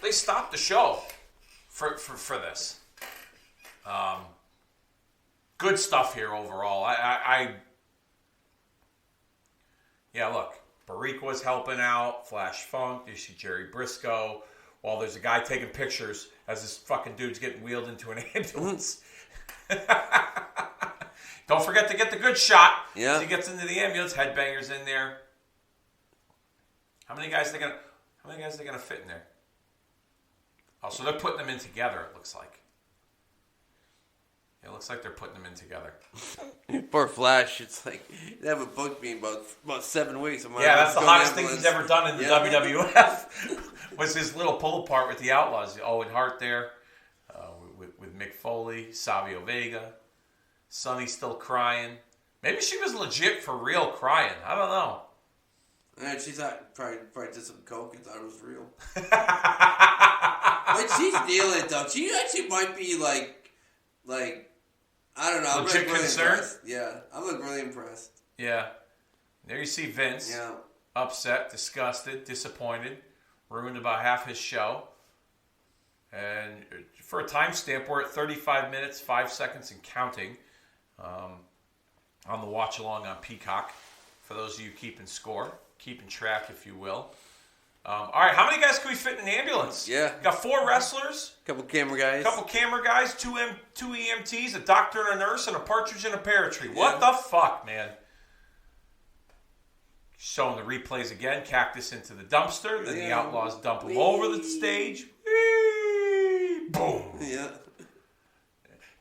the show for this. Good stuff here overall. Look, Barik was helping out, Flash Funk, you see Jerry Briscoe, while there's a guy taking pictures as this fucking dude's getting wheeled into an ambulance. Don't forget to get the good shot. As he gets into the ambulance, headbangers in there. How many guys are they gonna fit in there? Oh, so they're putting them in together, it looks like. It looks like they're putting them in together. Poor Flash, it's like, they haven't booked me in about 7 weeks. That's the hottest thing he's ever done in the WWF. Was his little pull apart with the Outlaws. Owen Hart there, with Mick Foley, Savio Vega. Sunny's still crying. Maybe she was legit for real crying. I don't know. And she thought probably did some coke and thought it was real. But she's feeling it though. She actually might be like I don't know. I'm legit really concerned. Impressed. Yeah, I'm really impressed. Yeah. There you see Vince. Yeah. Upset, disgusted, disappointed, ruined about half his show. And for a timestamp, we're at 35 minutes, 5 seconds, and counting on the watch along on Peacock. For those of you keeping score, keeping track, if you will. All right, how many guys can we fit in an ambulance? Yeah. Got 4 wrestlers. Couple camera guys. Couple camera guys, two EMTs, a doctor and a nurse, and a partridge in a pear tree. What the fuck, man? Showing the replays again. Cactus into the dumpster. Then the Outlaws dump him over the stage. Whee! Boom. Yeah.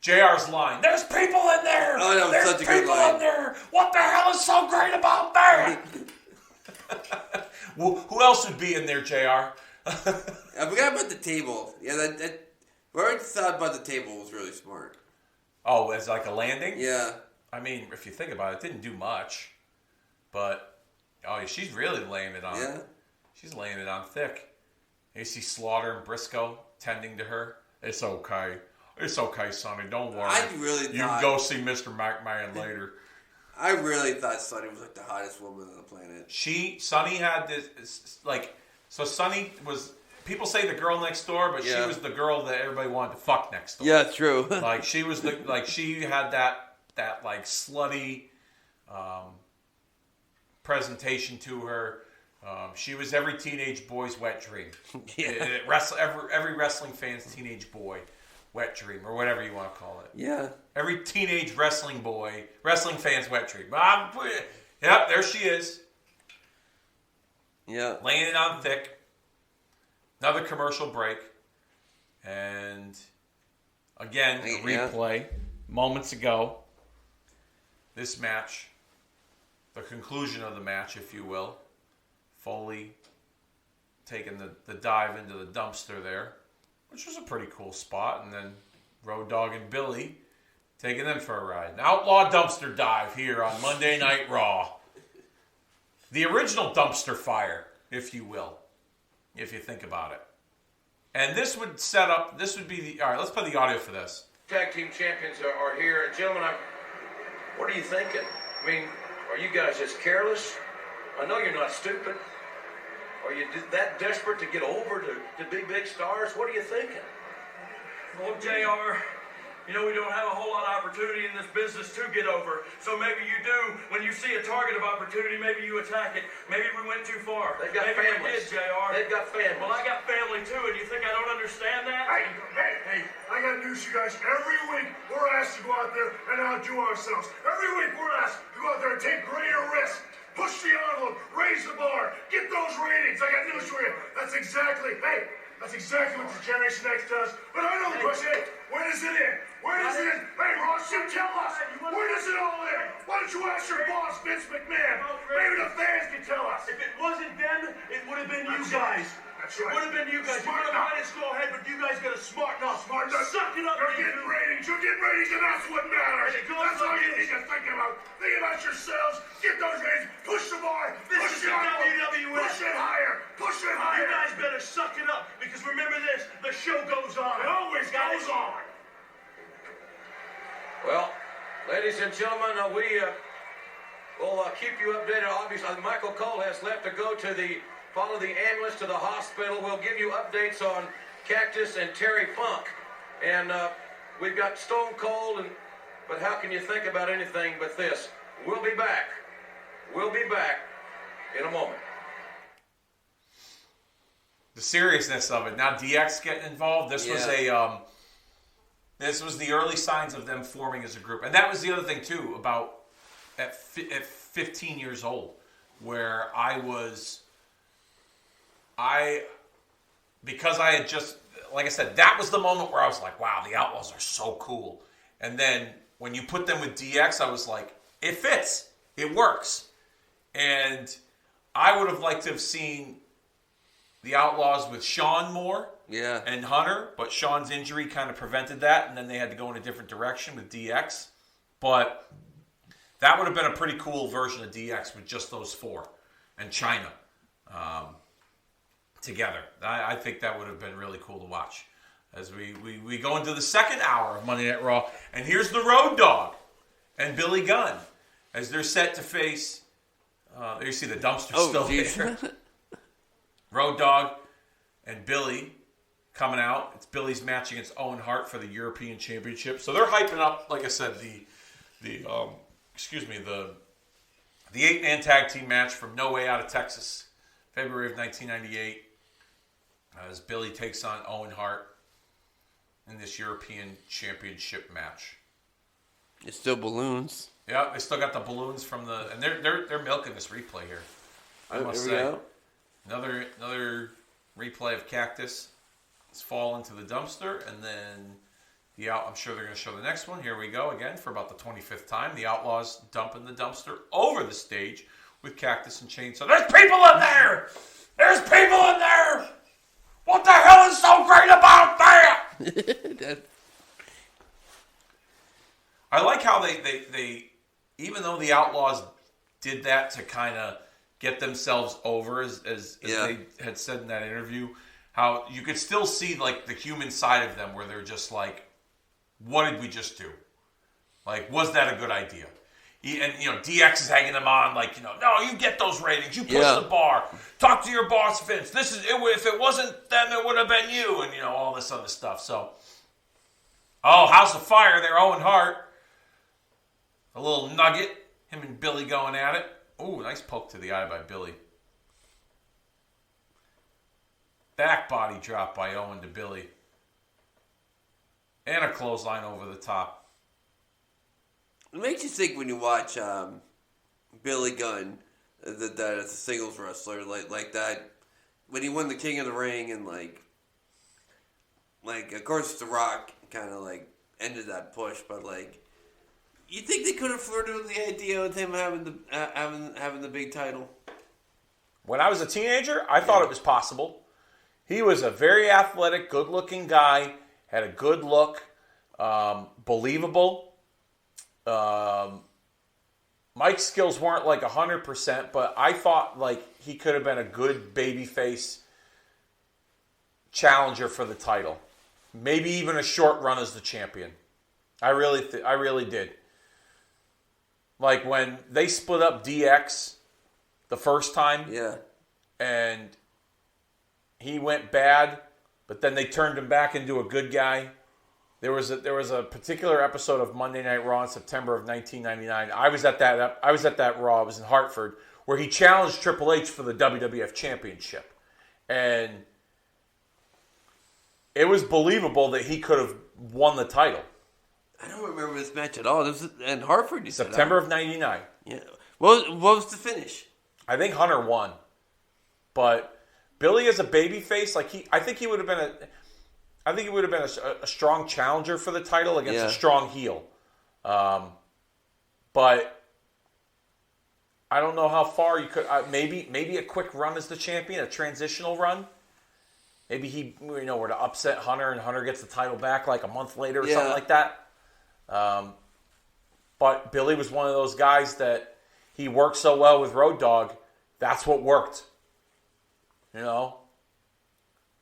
JR's line. There's people in there. Oh, that was There's such a good people line. in there. What the hell is so great about that? Well, who else would be in there, JR? I forgot about the table. Yeah, that what I thought about the table was really smart. Oh, as like a landing? Yeah. I mean, if you think about it, it didn't do much. But, oh, she's really laying it on. Yeah. She's laying it on thick. You see Slaughter and Briscoe tending to her. It's okay. It's okay, Sonny. Don't worry. I really You thought- can go see Mr. McMahon later. I really thought Sunny was like the hottest woman on the planet. Sonny had this, so Sonny was, people say the girl next door, but she was the girl that everybody wanted to fuck next door. Yeah, true. Like, she was she had that like slutty presentation to her. She was every teenage boy's wet dream. Yeah. Every wrestling fan's teenage boy wet dream, or whatever you want to call it. Yeah. Every teenage wrestling fan's wet dream. Yep, there she is. Yeah. Laying it on thick. Another commercial break. And again, a replay. Moments ago. This match. The conclusion of the match, if you will. Foley taking the dive into the dumpster there. Which was a pretty cool spot. And then Road Dogg and Billy taking them for a ride. An outlaw dumpster dive here on Monday Night Raw. The original dumpster fire, if you will. If you think about it. And this would be the... All right, let's play the audio for this. Tag team champions are here. And gentlemen, what are you thinking? I mean, are you guys just careless? I know you're not stupid. Are you that desperate to get over to big stars? What are you thinking? Well, JR, you know we don't have a whole lot of opportunity in this business to get over. So maybe you do. When you see a target of opportunity, maybe you attack it. Maybe we went too far. They've got maybe families. we did, JR. They've got families. Well, I got family too, and you think I don't understand that? Hey, I got news for you guys. Every week, we're asked to go out there and outdo ourselves. Every week, we're asked to go out there and take greater risks. Push the envelope, raise the bar, get those ratings. I got news for you. That's exactly what the Generation X does. But I know the question, where does it end? Where does it end? Hey, Ross, you tell us. Where does it all end? Why don't you ask your boss, Vince McMahon? Maybe the fans can tell us. If it wasn't them, it would have been you guys. That's right. It would have been you guys. You Smart would enough. have let us go ahead, but you guys got to smarten up. Smart enough. Suck it up. You're you getting two. ratings. You're getting ratings, and that's what matters. And it goes That's all like you this. need to think about. Think about yourselves. Get those ratings. Push the bar. This Push is the the envelope. WWF. Push it higher. Push it You higher. guys better suck it up, because remember this, the show goes on. It always goes on. Well, ladies and gentlemen, we will keep you updated. Obviously, Michael Cole has left to go to follow the ambulance to the hospital. We'll give you updates on Cactus and Terry Funk. And we've got Stone Cold, but how can you think about anything but this? We'll be back. We'll be back in a moment. The seriousness of it. Now DX getting involved. This was this was the early signs of them forming as a group. And that was the other thing too about at 15 years old, where because I had just, like I said, that was the moment where I was like, wow, the Outlaws are so cool. And then when you put them with DX, I was like, it fits. It works. And I would have liked to have seen the Outlaws with Shawn more and Hunter, but Shawn's injury kind of prevented that, and then they had to go in a different direction with DX. But that would have been a pretty cool version of DX with just those four and China together. I think that would have been really cool to watch as we go into the second hour of Monday Night Raw. And here's the Road Dogg and Billy Gunn as they're set to face. There you see the dumpster still there. Road Dogg and Billy coming out. It's Billy's match against Owen Hart for the European Championship. So they're hyping up, like I said, the 8-man tag team match from No Way Out of Texas, February of 1998, as Billy takes on Owen Hart in this European Championship match. It's still balloons. Yeah, they still got the balloons from the, and they're milking this replay here. I must say, go. another replay of Cactus. Let's fall into the dumpster, and then I'm sure they're going to show the next one. Here we go again for about the 25th time. The Outlaws dumping the dumpster over the stage with Cactus and Chainsaw. There's people in there! There's people in there! What the hell is so great about that? I like how they even though the Outlaws did that to kind of get themselves over, as they had said in that interview, how you could still see like the human side of them where they're just like, what did we just do? Like, was that a good idea? And, DX is hanging them on, like, no, you get those ratings. You push the bar. Talk to your boss, Vince. If it wasn't them, it would have been you. And, all this other stuff. So, House of Fire there, Owen Hart. A little nugget. Him and Billy going at it. Ooh, nice poke to the eye by Billy. Back body drop by Owen to Billy. And a clothesline over the top. It makes you think when you watch Billy Gunn, that as a singles wrestler, like that, when he won the King of the Ring, and like of course The Rock kind of like ended that push, but like, you think they could have flirted with the idea of him having the big title? When I was a teenager, I thought it was possible. He was a very athletic, good-looking guy, had a good look, believable. Mike's skills weren't like 100%, but I thought like he could have been a good babyface challenger for the title. Maybe even a short run as the champion. I really did. Like when they split up DX the first time, and he went bad, but then they turned him back into a good guy. There was a particular episode of Monday Night Raw in September of 1999. I was at that Raw. It was in Hartford, where he challenged Triple H for the WWF Championship, and it was believable that he could have won the title. I don't remember this match at all. This was in Hartford. September of '99. Yeah. What was the finish? I think Hunter won, but Billy as a babyface, I think he would have been a strong challenger for the title against a strong heel. But I don't know how far you could. Maybe a quick run as the champion, a transitional run. Maybe he were to upset Hunter and Hunter gets the title back like a month later or something like that. But Billy was one of those guys that he worked so well with Road Dogg. That's what worked.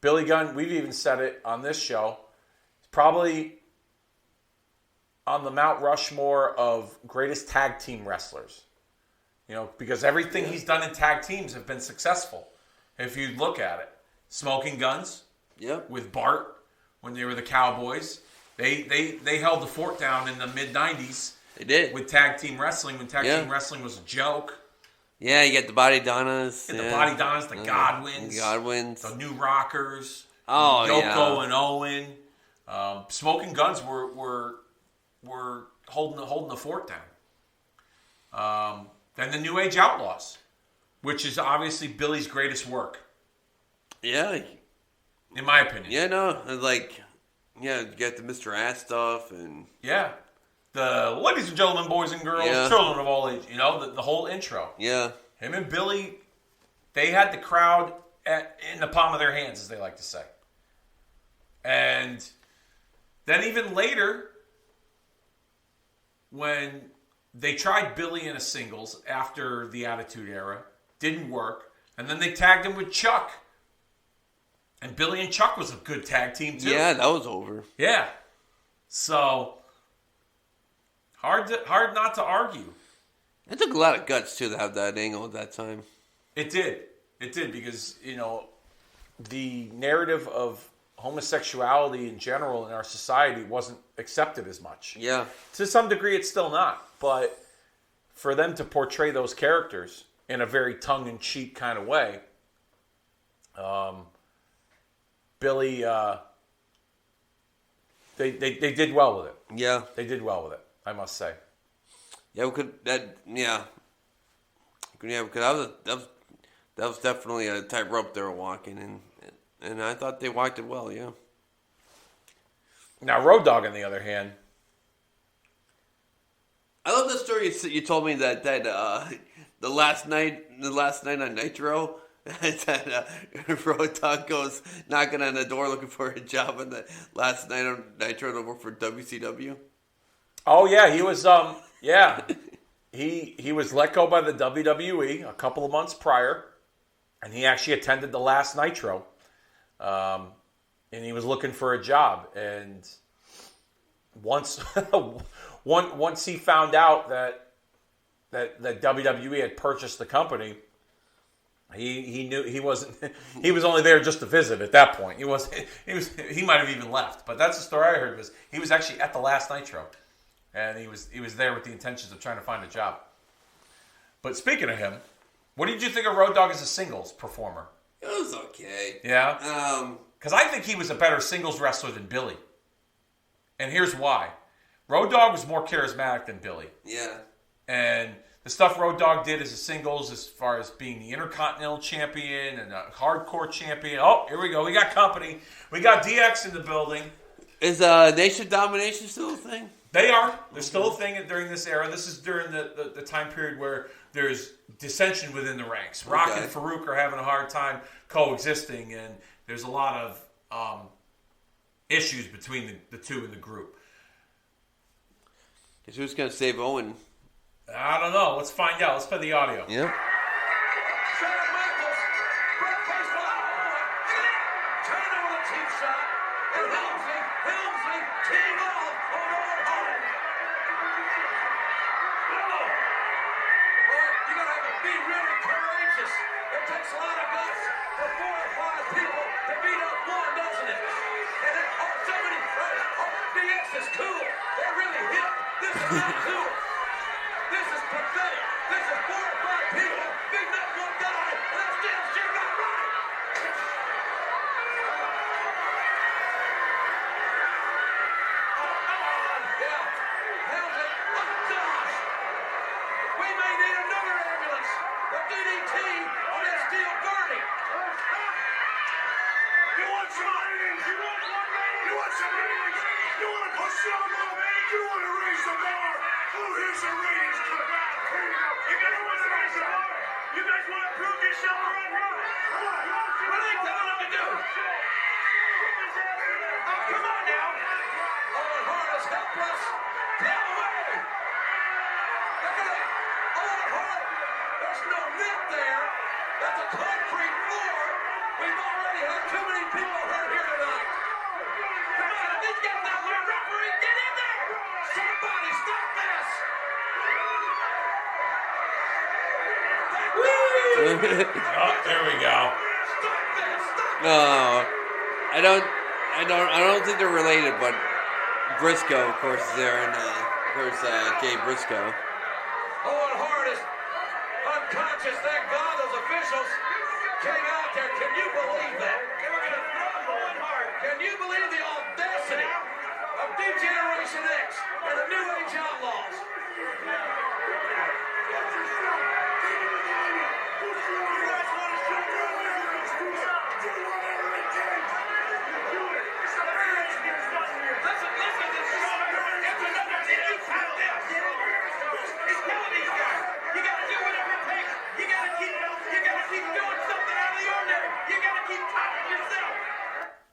Billy Gunn, we've even said it on this show, is probably on the Mount Rushmore of greatest tag team wrestlers. Because everything he's done in tag teams have been successful. If you look at it. Smoking Guns with Bart when they were the Cowboys. They held the fort down in the mid-'90s. They did. With tag team wrestling, when tag team wrestling was a joke. Yeah, you get the Body Donnas. The Body Donnas, the Godwins. The New Rockers. Yoko and Owen. Smoking Guns were holding the fort down. Then the New Age Outlaws, which is obviously Billy's greatest work. Yeah. In my opinion. Yeah, no. You get the Mr. Ass stuff and... Yeah. The ladies and gentlemen, boys and girls, children of all age. The whole intro. Yeah. Him and Billy, they had the crowd in the palm of their hands, as they like to say. And then even later, when they tried Billy in a singles after the Attitude Era. Didn't work. And then they tagged him with Chuck. And Billy and Chuck was a good tag team, too. Yeah, that was over. Yeah. So, hard not to argue. It took a lot of guts, too, to have that angle at that time. It did. It did because, the narrative of homosexuality in general in our society wasn't accepted as much. Yeah. To some degree, it's still not. But for them to portray those characters in a very tongue-in-cheek kind of way, Billy, they did well with it. Yeah. They did well with it, I must say. Yeah, because that was definitely a tightrope they were walking, and I thought they walked it well. Yeah. Now, Road Dogg, on the other hand, I love the story you told me that the last night on Nitro, that Road Dogg goes knocking on the door looking for a job, and the last night on Nitro to work for WCW. Oh yeah, he was he was let go by the WWE a couple of months prior, and he actually attended the last Nitro, and he was looking for a job. And once he found out that WWE had purchased the company, he knew he wasn't. He was only there just to visit at that point. He might have even left. But that's the story I heard, was he was actually at the last Nitro. And he was there with the intentions of trying to find a job. But speaking of him, what did you think of Road Dogg as a singles performer? It was okay. Yeah? Because I think he was a better singles wrestler than Billy. And here's why. Road Dogg was more charismatic than Billy. Yeah. And the stuff Road Dogg did as a singles, as far as being the Intercontinental Champion and a Hardcore Champion. Oh, here we go. We got company. We got DX in the building. Is Nation Domination still a thing? They are. They're still a thing during this era. This is during the time period where there's dissension within the ranks. Rock and Farouk are having a hard time coexisting, and there's a lot of issues between the two in the group. Because who's going to save Owen? I don't know. Let's find out. Let's play the audio. Yeah. Shawn Michaels, great baseball. Turn over the cheap shot. And Helmsley, team off on Owen Hart. Boy, you got to be really courageous. It takes a lot of guts for 4 or 5 people to beat up one, doesn't it? And then, DX is cool. They're really hip. This is not cool. This is pathetic. This is 4 or 5 people beating up one guy, and that's damn sure not right. We may need another ambulance. The DDT on that steel girding. You want some ratings? You want some ratings? You want to push the envelope? You want to raise the bar? Oh, here's the ratings clip. Here you go. You guys want to raise the bar? You guys want to prove yourself right now? What are they telling them to do? Oh, come on now. Owen Hart is helpless. Get away. Look at that. Owen Hart. There's no net there. That's a concrete floor. We've already had too many people hurt here tonight. Come on, if these guys out there, referee, get in there. Somebody stop this. Oh, there we go. Stop this. Stop this. No, I don't think they're related, but Briscoe, of course, is there, and of course, Jay Briscoe. Owen Hart is unconscious. Thank God those officials came out there. Can you believe that? They were going to throw Owen Hart. Can you believe the audacity of New Generation X and the New Age Outlaws?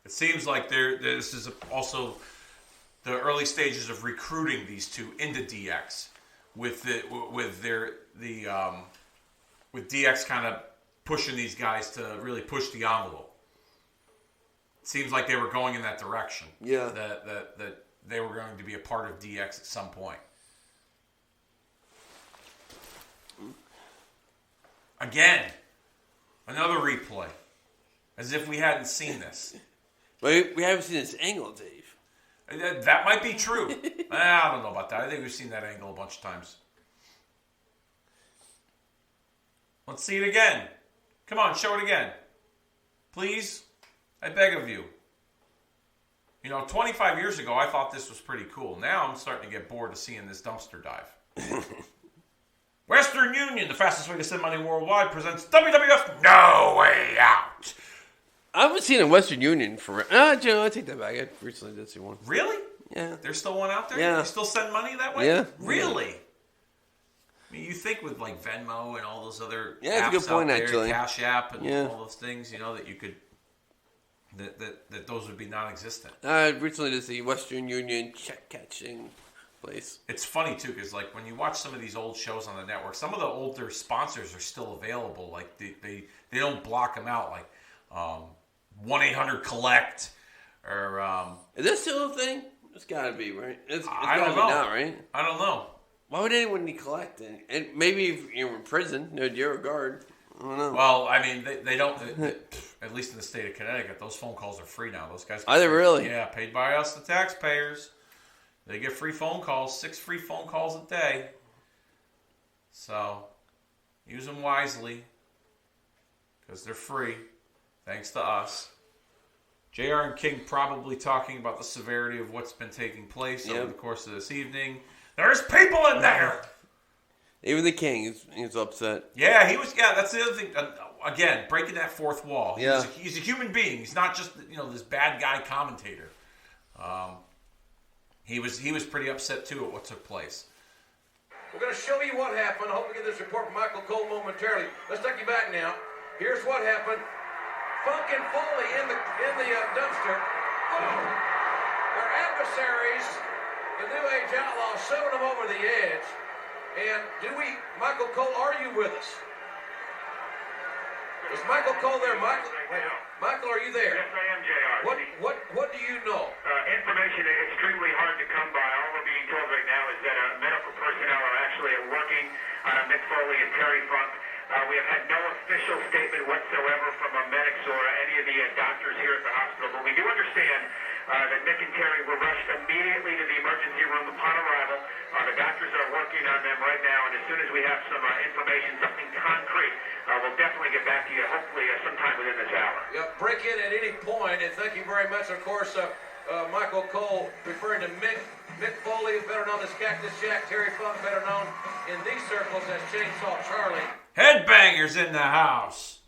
It seems like this is also the early stages of recruiting these two into DX, with DX kind of pushing these guys to really push the envelope. It seems like they were going in that direction. Yeah. That they were going to be a part of DX at some point. Again, another replay. As if we hadn't seen this. But we haven't seen this angle, Dave. That might be true. I don't know about that. I think we've seen that angle a bunch of times. Let's see it again. Come on, show it again. Please? I beg of you. 25 years ago, I thought this was pretty cool. Now I'm starting to get bored of seeing this dumpster dive. Western Union, the fastest way to send money worldwide, presents WWF No Way Out. I haven't seen a Western Union for... I take that back. I recently did see one. Really? Yeah. There's still one out there? Yeah. They still send money that way? Yeah. Really? Yeah. I mean, you think with like Venmo and all those other apps that's a good point, out there, actually. Cash App and all those things, that you could... That those would be non-existent. I recently did see Western Union check-catching place. It's funny, too, because like when you watch some of these old shows on the network, some of the older sponsors are still available. Like, they don't block them out, like 1-800-COLLECT or... Is that still a thing? It's got to be, right? It's I got don't to be know. now, right? I don't know. Why would anyone need collecting? And maybe if you're in prison, you're a guard. I don't know. Well, I mean, they don't... at least in the state of Connecticut, those phone calls are free now. Those guys... Are they really? Yeah, paid by us, the taxpayers. They get free phone calls, 6 free phone calls a day. So, use them wisely. Because they're free. Thanks to us. JR and King probably talking about the severity of what's been taking place over the course of this evening. There's people in there! Even the King is upset. Yeah, he was. Yeah, that's the other thing. Again, breaking that fourth wall. He's a human being. He's not just this bad guy commentator. He was pretty upset too at what took place. We're going to show you what happened. I hope we get this report from Michael Cole momentarily. Let's take you back now. Here's what happened. Funk and Foley in the dumpster. Oh, their adversaries, the New Age Outlaws, shoving them over the edge. And Michael Cole, are you with us? Is Michael Cole there? Michael, are you there? Yes, I am, JR. What do you know? Information extremely hard to come by. All we're being told right now is that medical personnel are actually working on Mick Foley and Terry Funk. We have had no official statement whatsoever from medics or any of the doctors here at the hospital, but we do understand that Mick and Terry were rushed immediately to the emergency room upon arrival. The doctors are working on them right now, and as soon as we have some information, something concrete, we'll definitely get back to you, hopefully sometime within this hour. Yep, break in at any point, and thank you very much. Of course, Michael Cole referring to Mick Foley, better known as Cactus Jack, Terry Funk, better known in these circles as Chainsaw Charlie. Headbangers in the house.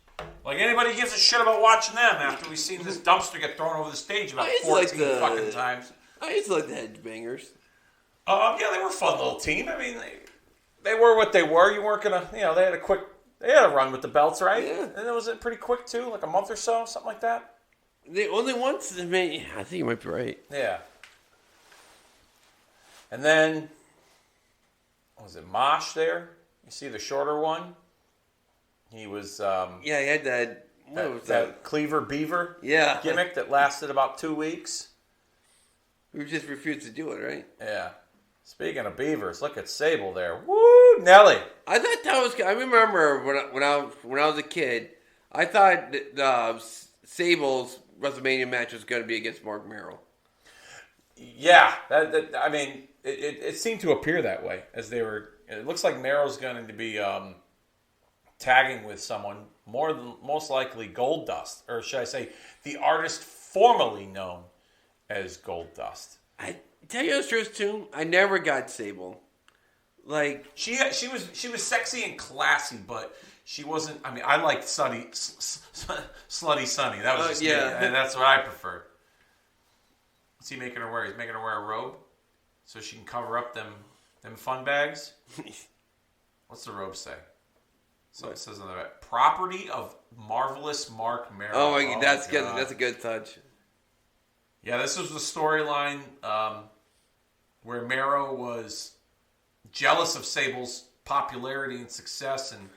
Like anybody gives a shit about watching them after we've seen this dumpster get thrown over the stage about 14 fucking times. I used to like the Headbangers. Yeah, they were a fun little team. I mean, they were what they were. You weren't gonna, they had a run with the belts, right? Yeah. And it was pretty quick too, like a month or so, something like that. The only ones, I think you might be right. Yeah. And then, was it Mosh there? You see the shorter one? He was... he had that... What was that? Cleaver Beaver gimmick that lasted about 2 weeks. We just refused to do it, right? Yeah. Speaking of beavers, look at Sable there. Woo, Nelly! I thought that was... I remember when I was a kid, I thought that Sable's WrestleMania match was going to be against Mark Merrill. Yeah, I mean, it seemed to appear that way as they were. It looks like Merrill's going to be tagging with someone most likely Goldust, or should I say, the artist formerly known as Goldust. I tell you the truth too. I never got Sable. Like she was sexy and classy, but she wasn't. I mean, I liked Slutty Sunny. That was just me, and that's what I preferred. What's he making her wear? He's making her wear a robe so she can cover up them fun bags. What's the robe say? So it says on the back, property of Marvelous Mark Merrill. Oh, that's good. That's a good touch. Yeah, this was the storyline where Mero was jealous of Sable's popularity and success, and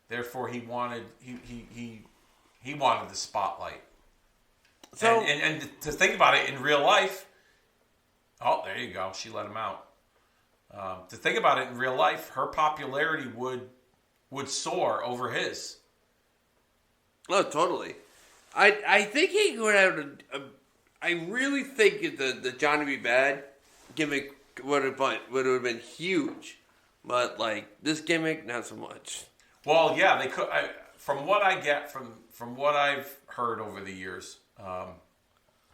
therefore he wanted he wanted the spotlight. So and to think about it in real life, oh, there you go, she let him out. To think about it in real life, her popularity would soar over his. Oh, totally. I think he would have. I really think the Johnny B. Bad gimmick would have been huge, but like this gimmick, not so much. Well, yeah, they could. From what I get from what I've heard over the years,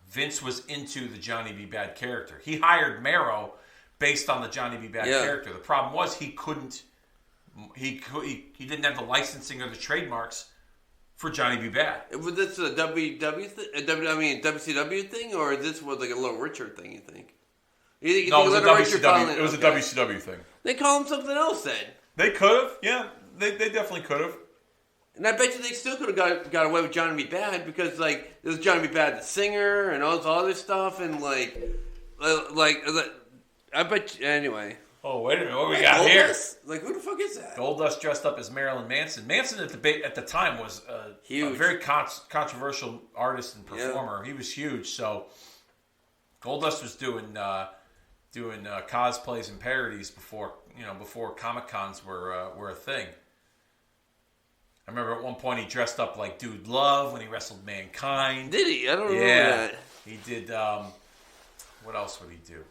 Vince was into the Johnny B. Bad character. He hired Mero based on the Johnny B. Bad character. The problem was he couldn't. He didn't have the licensing or the trademarks for Johnny B. Bad. Was this a WCW thing, or this was like a Little Richard thing? You think? No, it was a WCW. It was a WCW thing. They call him something else then. They could have, yeah. They definitely could have. And I bet you they still could have got away with Johnny B. Bad because like there was Johnny B. Bad the singer and all this other stuff and like I bet you, anyway. Oh, wait a minute. What we got here? Like, who the fuck is that? Goldust dressed up as Marilyn Manson. Manson at the time was a very controversial artist and performer. Yeah. He was huge. So Goldust was doing cosplays and parodies before Comic Cons were a thing. I remember at one point he dressed up like Dude Love when he wrestled Mankind. Did he? I don't remember that. He did. What else would he do?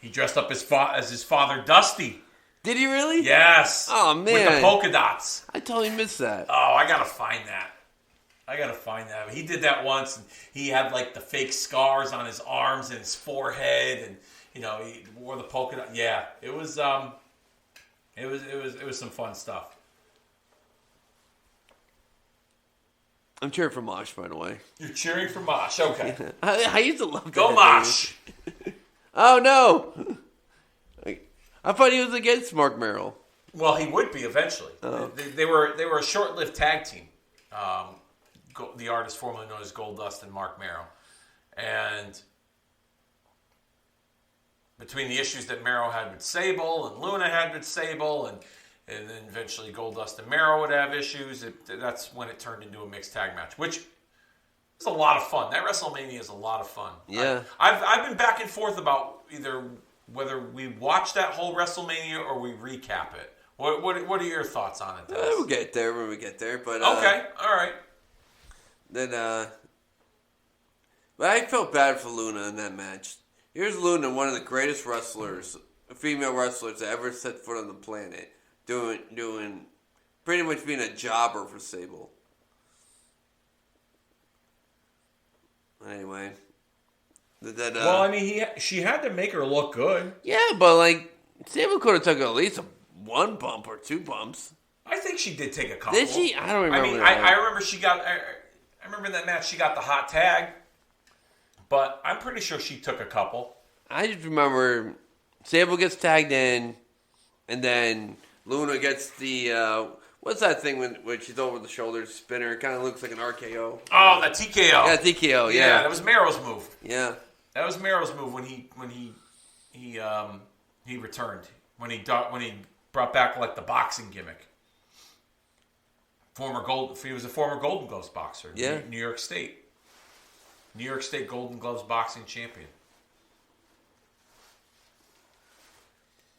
He dressed up as his father, Dusty. Did he really? Yes. Oh, man. With the polka dots. I totally missed that. Oh, I got to find that. He did that once, and he had, like, the fake scars on his arms and his forehead, and, he wore the polka dot. Yeah, it was some fun stuff. I'm cheering for Mosh, by the way. You're cheering for Mosh, okay. I used to love that. Go Mosh! Oh, no. I thought he was against Mark Merrill. Well, he would be eventually. Oh. They were a short-lived tag team. The artist formerly known as Goldust and Mark Merrill. And between the issues that Merrill had with Sable and Luna had with Sable and then eventually Goldust and Merrill would have issues, that's when it turned into a mixed tag match, which it's a lot of fun. That WrestleMania is a lot of fun. Yeah. I've been back and forth about either whether we watch that whole WrestleMania or we recap it. What are your thoughts on it, Dennis? We'll get there when we get there. But okay, all right. Then, but I felt bad for Luna in that match. Here's Luna, one of the greatest wrestlers, female wrestlers that ever set foot on the planet, doing pretty much being a jobber for Sable. Anyway, well, I mean, she had to make her look good. Yeah, but like Sable could have took at least one bump or two bumps. I think she did take a couple. Did she? I don't remember. I mean, I remember she got. I remember in that match she got the hot tag, but I'm pretty sure she took a couple. I just remember Sable gets tagged in, and then Luna gets the. What's that thing when she's over the shoulder spinner? It kind of looks like an RKO. Oh, the TKO. Yeah, TKO. Yeah, that was Merrill's move. Yeah, that was Merrill's move when he returned when he brought back like the boxing gimmick. He was a former Golden Gloves boxer. Yeah, New York State Golden Gloves boxing champion.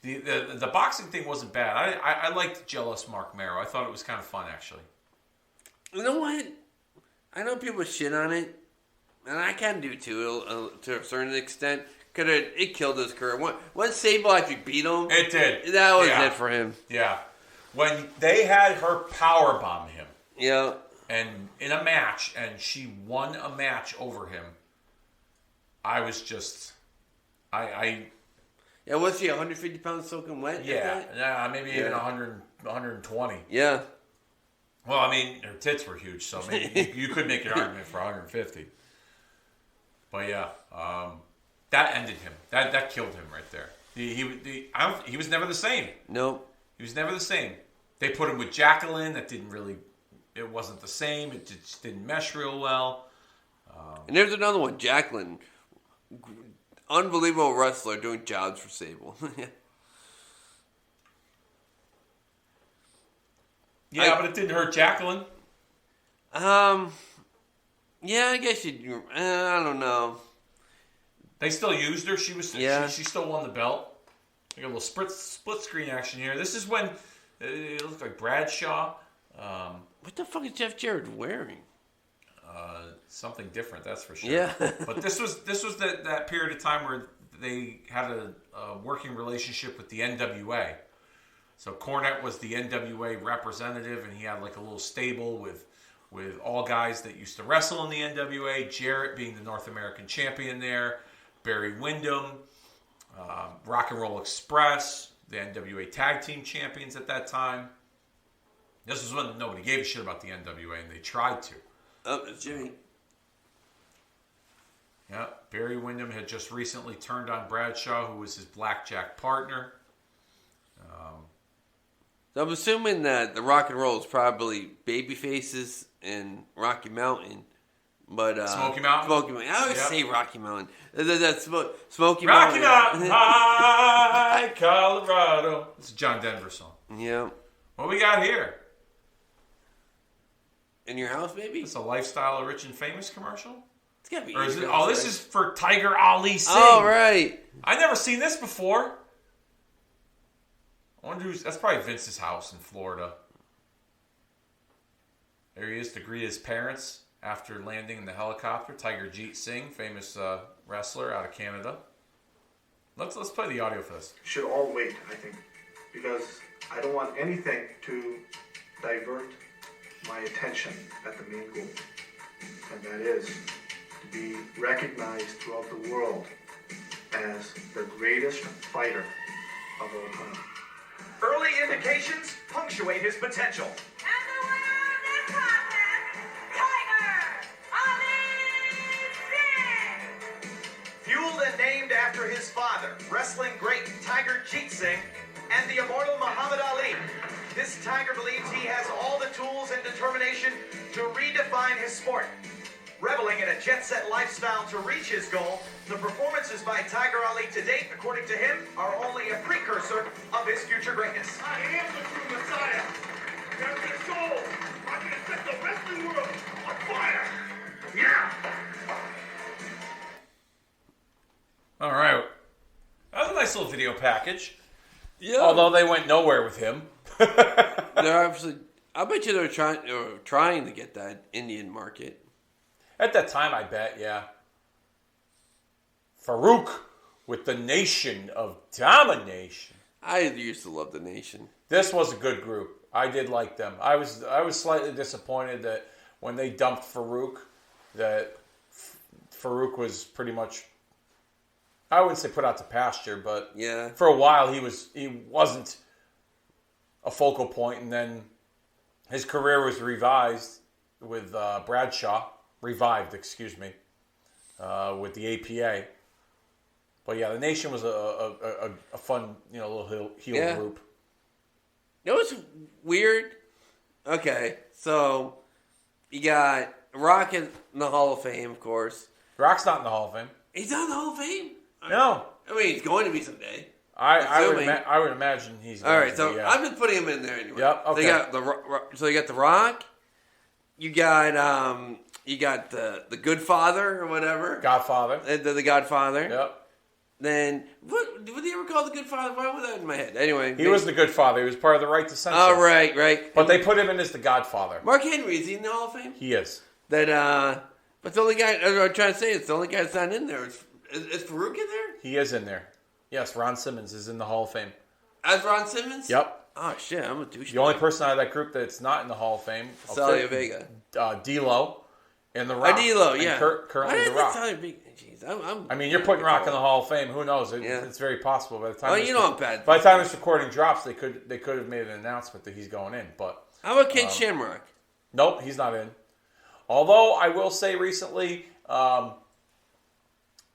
The boxing thing wasn't bad. I liked jealous Mark Merrill. I thought it was kind of fun, actually. You know what? I know people shit on it, and I can do too to a certain extent. Because it killed his career. Once Sable actually beat him, it did. That was it for him. Yeah, when they had her powerbomb him. Yeah. And in a match, and she won a match over him. I was just, Yeah, was she 150 pounds soaking wet? Yeah, maybe even 120. Yeah. Well, I mean, her tits were huge, so maybe you could make an argument for 150. But yeah, that ended him. That killed him right there. He was never the same. Nope. He was never the same. They put him with Jacqueline. It wasn't the same. It just didn't mesh real well. And there's another one, Jacqueline. unbelievable wrestler doing jobs for Sable. Yeah, but it didn't hurt Jacqueline. Yeah, I guess you. I don't know. They still used her. She was. Yeah. She still won the belt. We got a little split screen action here. This is when it looked like Bradshaw. What the fuck is Jeff Jarrett wearing? Something different, that's for sure. Yeah. But this was that period of time where they had a working relationship with the NWA. So Cornette was the NWA representative, and he had like a little stable with all guys that used to wrestle in the NWA. Jarrett being the North American champion there, Barry Windham, Rock and Roll Express, the NWA Tag Team Champions at that time. This was when nobody gave a shit about the NWA, and they tried to. Oh, it's Jimmy. Yeah, Barry Windham had just recently turned on Bradshaw, who was his blackjack partner. So I'm assuming that the Rock and Roll is probably Babyfaces and Rocky Mountain. But Smoky Mountain? Smoky Mountain. I always say Rocky Mountain. That's Smoky Rocky Mountain. Mountain High, Colorado. It's a John Denver song. Yeah. What we got here? In your house, maybe? It's a Lifestyle of Rich and Famous commercial? It's gotta be. Or is it, this is for Tiger Ali Singh. Oh, right. I never seen this before. I wonder who's... That's probably Vince's house in Florida. There he is to greet his parents after landing in the helicopter. Tiger Jeet Singh, famous wrestler out of Canada. Let's play the audio for this. Should all wait, I think, because I don't want anything to divert my attention at the main goal, and that is to be recognized throughout the world as the greatest fighter of all time. Early indications punctuate his potential. And the winner of this contest, Tiger Ali Singh. Fueled and named after his father, wrestling great Tiger Jeet Singh, and the immortal Muhammad Ali. This Tiger believes he has all the tools and determination to redefine his sport. Reveling in a jet-set lifestyle to reach his goal, the performances by Tiger Ali to date, according to him, are only a precursor of his future greatness. I am the true Messiah. There's the soul. I'm going to set the wrestling world on fire. Yeah. All right. That was a nice little video package. Yeah. Although they went nowhere with him. They're obviously... I bet you they're trying to get that Indian market. At that time, I bet, yeah. Farouk with the Nation of Domination. I used to love the Nation. This was a good group. I did like them. I was slightly disappointed that when they dumped Farouk, that Farouk was pretty much, I wouldn't say put out to pasture, but yeah, for a while he wasn't a focal point, and then his career was revived with Bradshaw. Revived, excuse me, with the APA. But yeah, the Nation was a fun, little heel group. You know what's weird? Okay, so you got Rock in the Hall of Fame, of course. Rock's not in the Hall of Fame. He's not in the Hall of Fame? No. I mean, he's going to be someday. I would imagine he's going all right, to so be, yeah. I'm just putting him in there anyway. Yep, okay. So you got the Rock. You got the Good Father or whatever. Godfather. The Godfather. Yep. Then what do you ever call the Good Father? Why was that in my head? Anyway, he was the Good Father. He was part of the Right to Censor. Oh, right. But they put him in as the Godfather. Mark Henry, is he in the Hall of Fame? He is. But the only guy I'm trying to say, it's the only guy that's not in there. Is Farouk in there? He is in there. Yes, Ron Simmons is in the Hall of Fame. As Ron Simmons? Yep. Oh shit, I'm a douchebag. The only person out of that group that's not in the Hall of Fame, Salia Vega, D'Lo, and The Rock. D'Lo, yeah. Currently The Rock. Jeez, I mean, you're putting Rock in the Hall of Fame. Who knows? It's very possible. By the time I'm bad. By the time this recording drops, they could have made an announcement that he's going in. But how about Ken Shamrock? Nope, he's not in. Although I will say recently,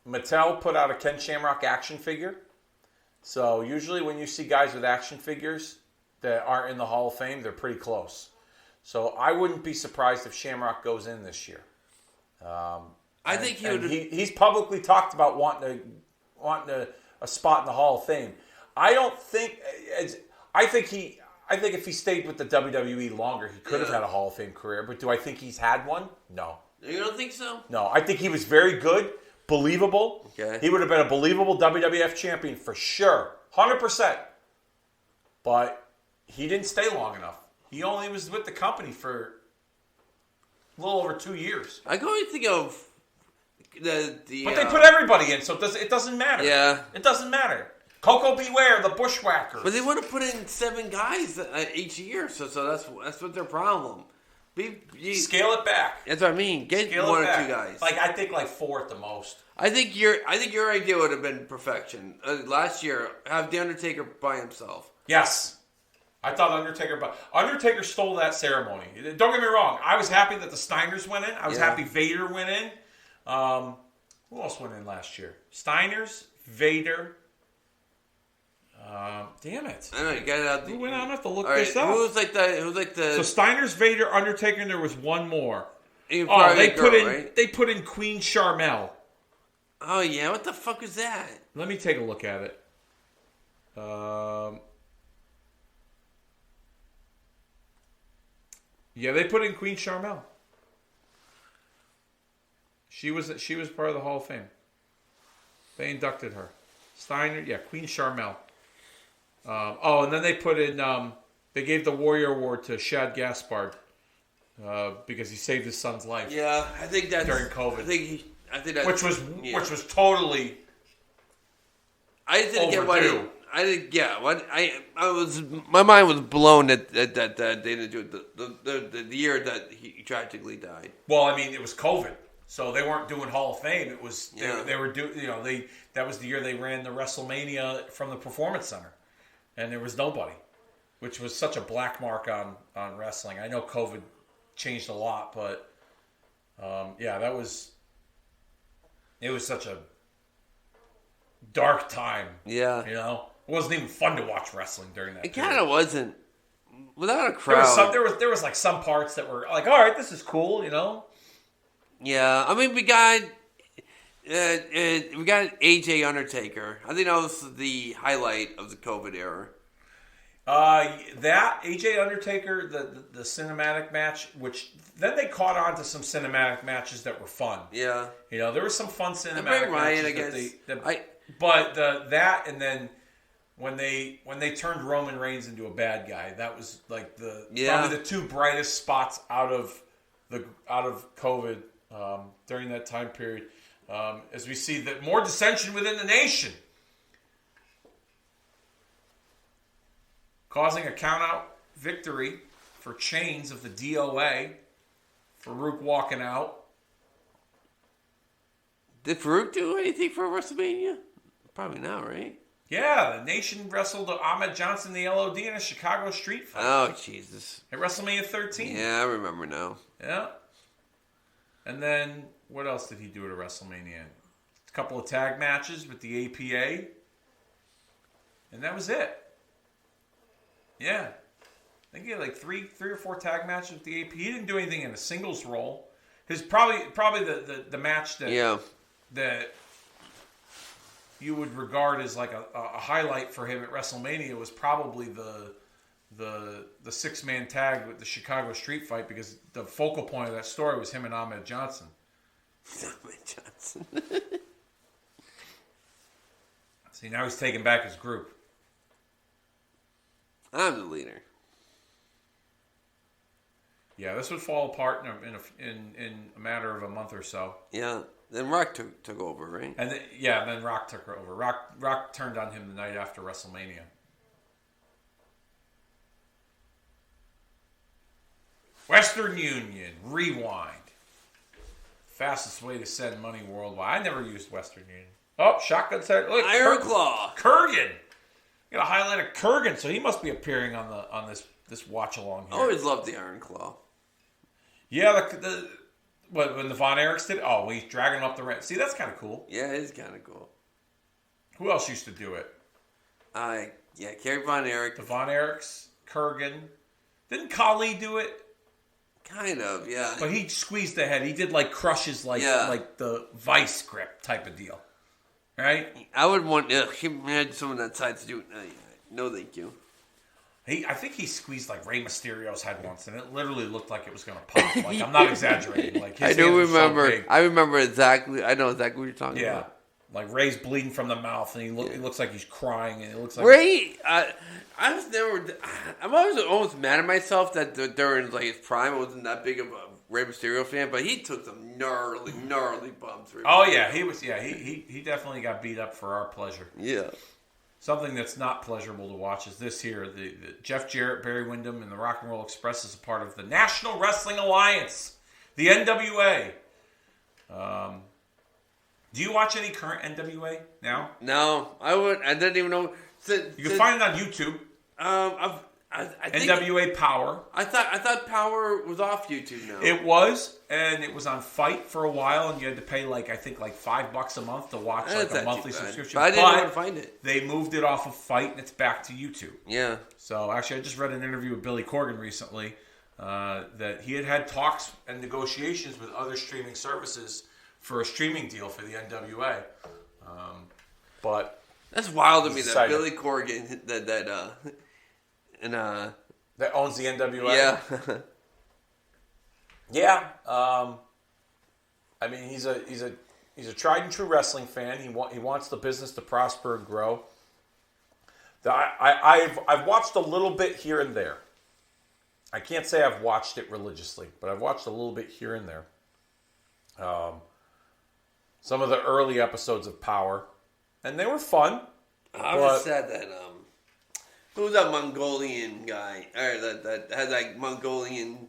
Mattel put out a Ken Shamrock action figure. So usually when you see guys with action figures that aren't in the Hall of Fame, they're pretty close. So I wouldn't be surprised if Shamrock goes in this year. I think he would. He's publicly talked about wanting to a spot in the Hall of Fame. I don't think. I think if he stayed with the WWE longer, he could have had a Hall of Fame career. But do I think he's had one? No. You don't think so? No. I think he was very good, believable. Okay. He would have been a believable WWF champion for sure, 100%. But he didn't stay long enough. He only was with the company for a little over 2 years. I can only think of the But they put everybody in, so it doesn't matter. Yeah. It doesn't matter. Coco Beware, the Bushwhackers. But they want to put in 7 guys each year, so that's what their problem. Scale it back. That's what I mean. Get Scale one it or back. 2 guys. I think 4 at the most. I think your idea would have been perfection. Last year, have the Undertaker by himself. Yes. I thought Undertaker stole that ceremony. Don't get me wrong. I was happy that the Steiners went in. I was happy Vader went in. Who else went in last year? Steiners, Vader. Damn it! I know you got it out. I'm gonna have to look right, this up. Who's like the? So Steiners, Vader, Undertaker, and there was one more. They put in Queen Charmel. Oh yeah, what the fuck is that? Let me take a look at it. Yeah, they put in Queen Charmel. She was part of the Hall of Fame. They inducted her. Steiner, Queen Charmel. And then they put in. They gave the Warrior Award to Shad Gaspard because he saved his son's life. Yeah, I think that's during COVID. I think that which was totally. I didn't get overdue. what. I didn't. Yeah, what I was. My mind was blown that they didn't do it the year that he tragically died. Well, I mean, it was COVID, so they weren't doing Hall of Fame. It was Yeah. they were doing. That was the year they ran the WrestleMania from the Performance Center, and there was nobody, which was such a black mark on wrestling. I know COVID changed a lot, but that was. It was such a dark time. Yeah. It wasn't even fun to watch wrestling during that. It kind of wasn't. Without a crowd. There was like some parts that were like, all right, this is cool, Yeah, I mean, we got AJ Undertaker. I think that was the highlight of the COVID era. That AJ Undertaker, the cinematic match, which then they caught on to some cinematic matches that were fun. Yeah, there was some fun cinematic Bray Wyatt, matches. I guess. But that and then when they turned Roman Reigns into a bad guy, that was like probably the 2 brightest spots out of COVID during that time period. As we see that more dissension within the nation. Causing a count-out victory for Chains of the DOA. Farouk walking out. Did Farouk do anything for WrestleMania? Probably not, right? Yeah, the Nation wrestled Ahmed Johnson, the LOD, in a Chicago street fight. Oh, Jesus. At WrestleMania 13. Yeah, I remember now. Yeah. And then, what else did he do at WrestleMania? A couple of tag matches with the APA. And that was it. Yeah. I think he had like three or four tag matches with the AP. He didn't do anything in a singles role. His probably the match that you would regard as like a highlight for him at WrestleMania was probably the 6-man tag with the Chicago street fight, because the focal point of that story was him and Ahmed Johnson. Ahmed Johnson. See, now he's taking back his group. I'm the leader. Yeah, this would fall apart in a matter of a month or so. Yeah, then Rock took over, right? And then Rock took over. Rock turned on him the night after WrestleMania. Western Union, rewind. Fastest way to send money worldwide. I never used Western Union. Oh, shotgun set. Look, Iron Claw. Kurgan. Got a highlight of Kurgan, so he must be appearing on this watch along here. I always loved the Iron Claw. Yeah, when the Von Erichs did. Oh, he's dragging him up the ramp. See, that's kind of cool. Yeah, it is kind of cool. Who else used to do it? Kerry Von Erich. The Von Erichs, Kurgan. Didn't Khali do it? Kind of, yeah. But he squeezed the head. He did like crushes, like the vice grip type of deal. right? I would want him had someone that side to do it. No, thank you. I think he squeezed like Rey Mysterio's head once, and it literally looked like it was going to pop. Like, I'm not exaggerating. Like, his I do hands were so remember. big. I remember exactly. I know exactly what you're talking about. Like Ray's bleeding from the mouth, and he looks like he's crying, and it looks like Ray. I'm always almost mad at myself that during like his prime, I wasn't that big of a Rey Mysterio fan, but he took some gnarly bumps. Oh yeah, he was. Yeah, he definitely got beat up for our pleasure. Yeah. Something that's not pleasurable to watch is this here. The Jeff Jarrett, Barry Windham, and the Rock and Roll Express is a part of the National Wrestling Alliance, the NWA. Do you watch any current NWA now? No, I didn't even know. You can find it on YouTube. I think NWA Power. I thought Power was off YouTube now. It was, and it was on Fight for a while, and you had to pay $5 a month to watch a monthly subscription. But I didn't know where to find it. They moved it off of Fight, and it's back to YouTube. Yeah. So actually, I just read an interview with Billy Corgan recently that he had talks and negotiations with other streaming services for a streaming deal for the NWA. But that's wild to me that Billy Corgan that owns the NWA. Yeah. Yeah. I mean, he's a tried and true wrestling fan. He wants the business to prosper and grow. I've watched a little bit here and there. I can't say I've watched it religiously, but I've watched a little bit here and there. Some of the early episodes of Power, and they were fun. I was sad that who was that Mongolian guy? Or that had that Mongolian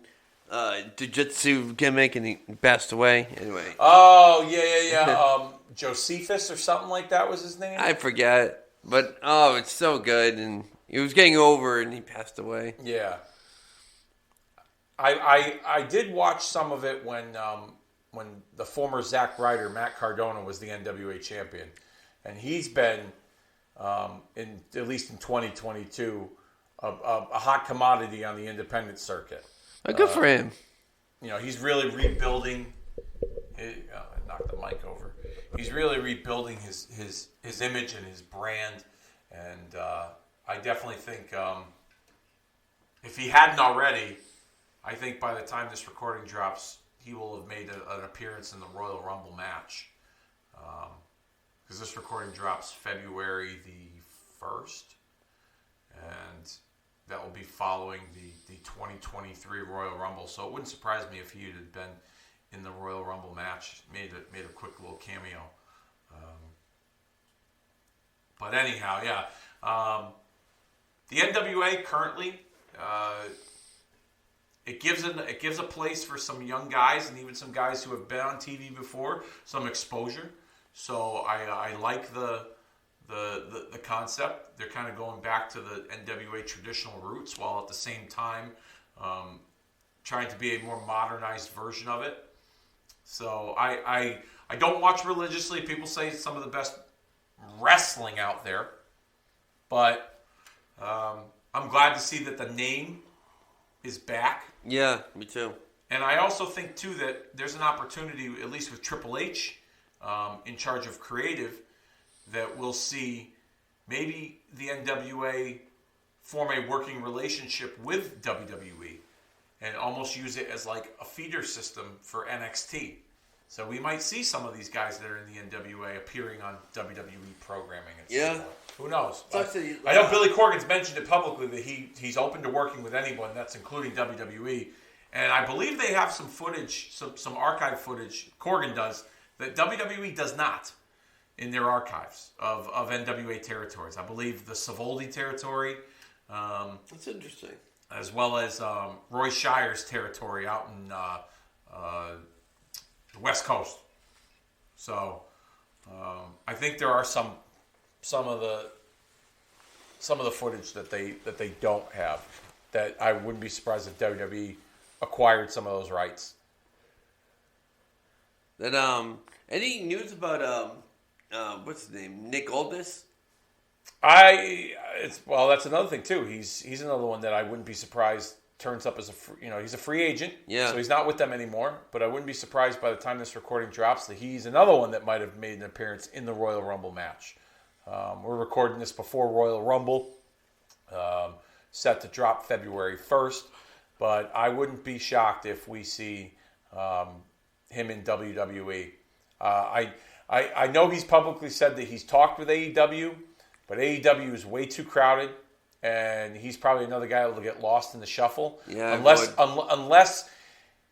jiu-jitsu gimmick, and he passed away. Anyway. Oh yeah. Josephus or something like that was his name. I forget, but it's so good, and he was getting over, and he passed away. Yeah. I did watch some of it when the former Zack Ryder, Matt Cardona, was the NWA champion, and he's been at least in 2022 a hot commodity on the independent circuit. Good for him. You know, he's really rebuilding. I knocked the mic over. He's really rebuilding his image and his brand, and I definitely think if he hadn't already, I think by the time this recording drops, he will have made an appearance in the Royal Rumble match. Because this recording drops February the 1st. And that will be following the 2023 Royal Rumble. So it wouldn't surprise me if he had been in the Royal Rumble match, made a quick little cameo. But anyhow, yeah. The NWA currently... It gives a place for some young guys and even some guys who have been on TV before some exposure. So I like the concept. They're kind of going back to the NWA traditional roots while at the same time trying to be a more modernized version of it. So I don't watch religiously. People say it's some of the best wrestling out there, but I'm glad to see that the name is back. Yeah, me too. And I also think, too, that there's an opportunity, at least with Triple H in charge of creative, that we'll see maybe the NWA form a working relationship with WWE and almost use it as like a feeder system for NXT. So we might see some of these guys that are in the NWA appearing on WWE programming. Yeah. Who knows? I know Billy Corgan's mentioned it publicly that he's open to working with anyone, that's including WWE. And I believe they have some footage, some archive footage, Corgan does, that WWE does not in their archives of NWA territories. I believe the Savoldi territory. That's interesting. As well as Roy Shire's territory out in the West Coast. So I think there are some of the footage that they don't have, that I wouldn't be surprised if WWE acquired some of those rights. That any news about what's his name, Nick Aldis? That's another thing too. He's another one that I wouldn't be surprised turns up as he's a free agent. Yeah. So he's not with them anymore. But I wouldn't be surprised by the time this recording drops that he's another one that might have made an appearance in the Royal Rumble match. We're recording this before Royal Rumble, set to drop February 1st. But I wouldn't be shocked if we see him in WWE. I know he's publicly said that he's talked with AEW, but AEW is way too crowded, and he's probably another guy that will get lost in the shuffle. Yeah, unless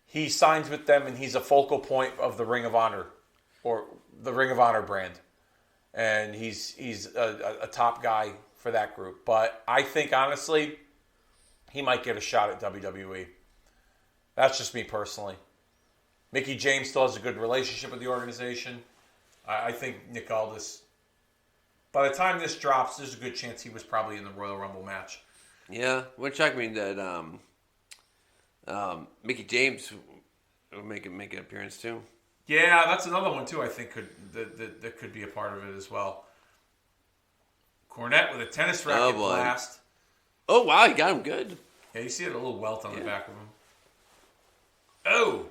he signs with them and he's a focal point of the Ring of Honor or the Ring of Honor brand, and he's a top guy for that group. But I think honestly, he might get a shot at WWE. That's just me personally. Mickie James still has a good relationship with the organization. I think Nick Aldis, by the time this drops, there's a good chance he was probably in the Royal Rumble match. Yeah, which I mean that Mickie James will make an appearance too. Yeah, that's another one too. I think that could be a part of it as well. Cornette with a tennis racket blast. Oh wow, he got him good. Yeah, you see it, a little welt on the back of him. Oh.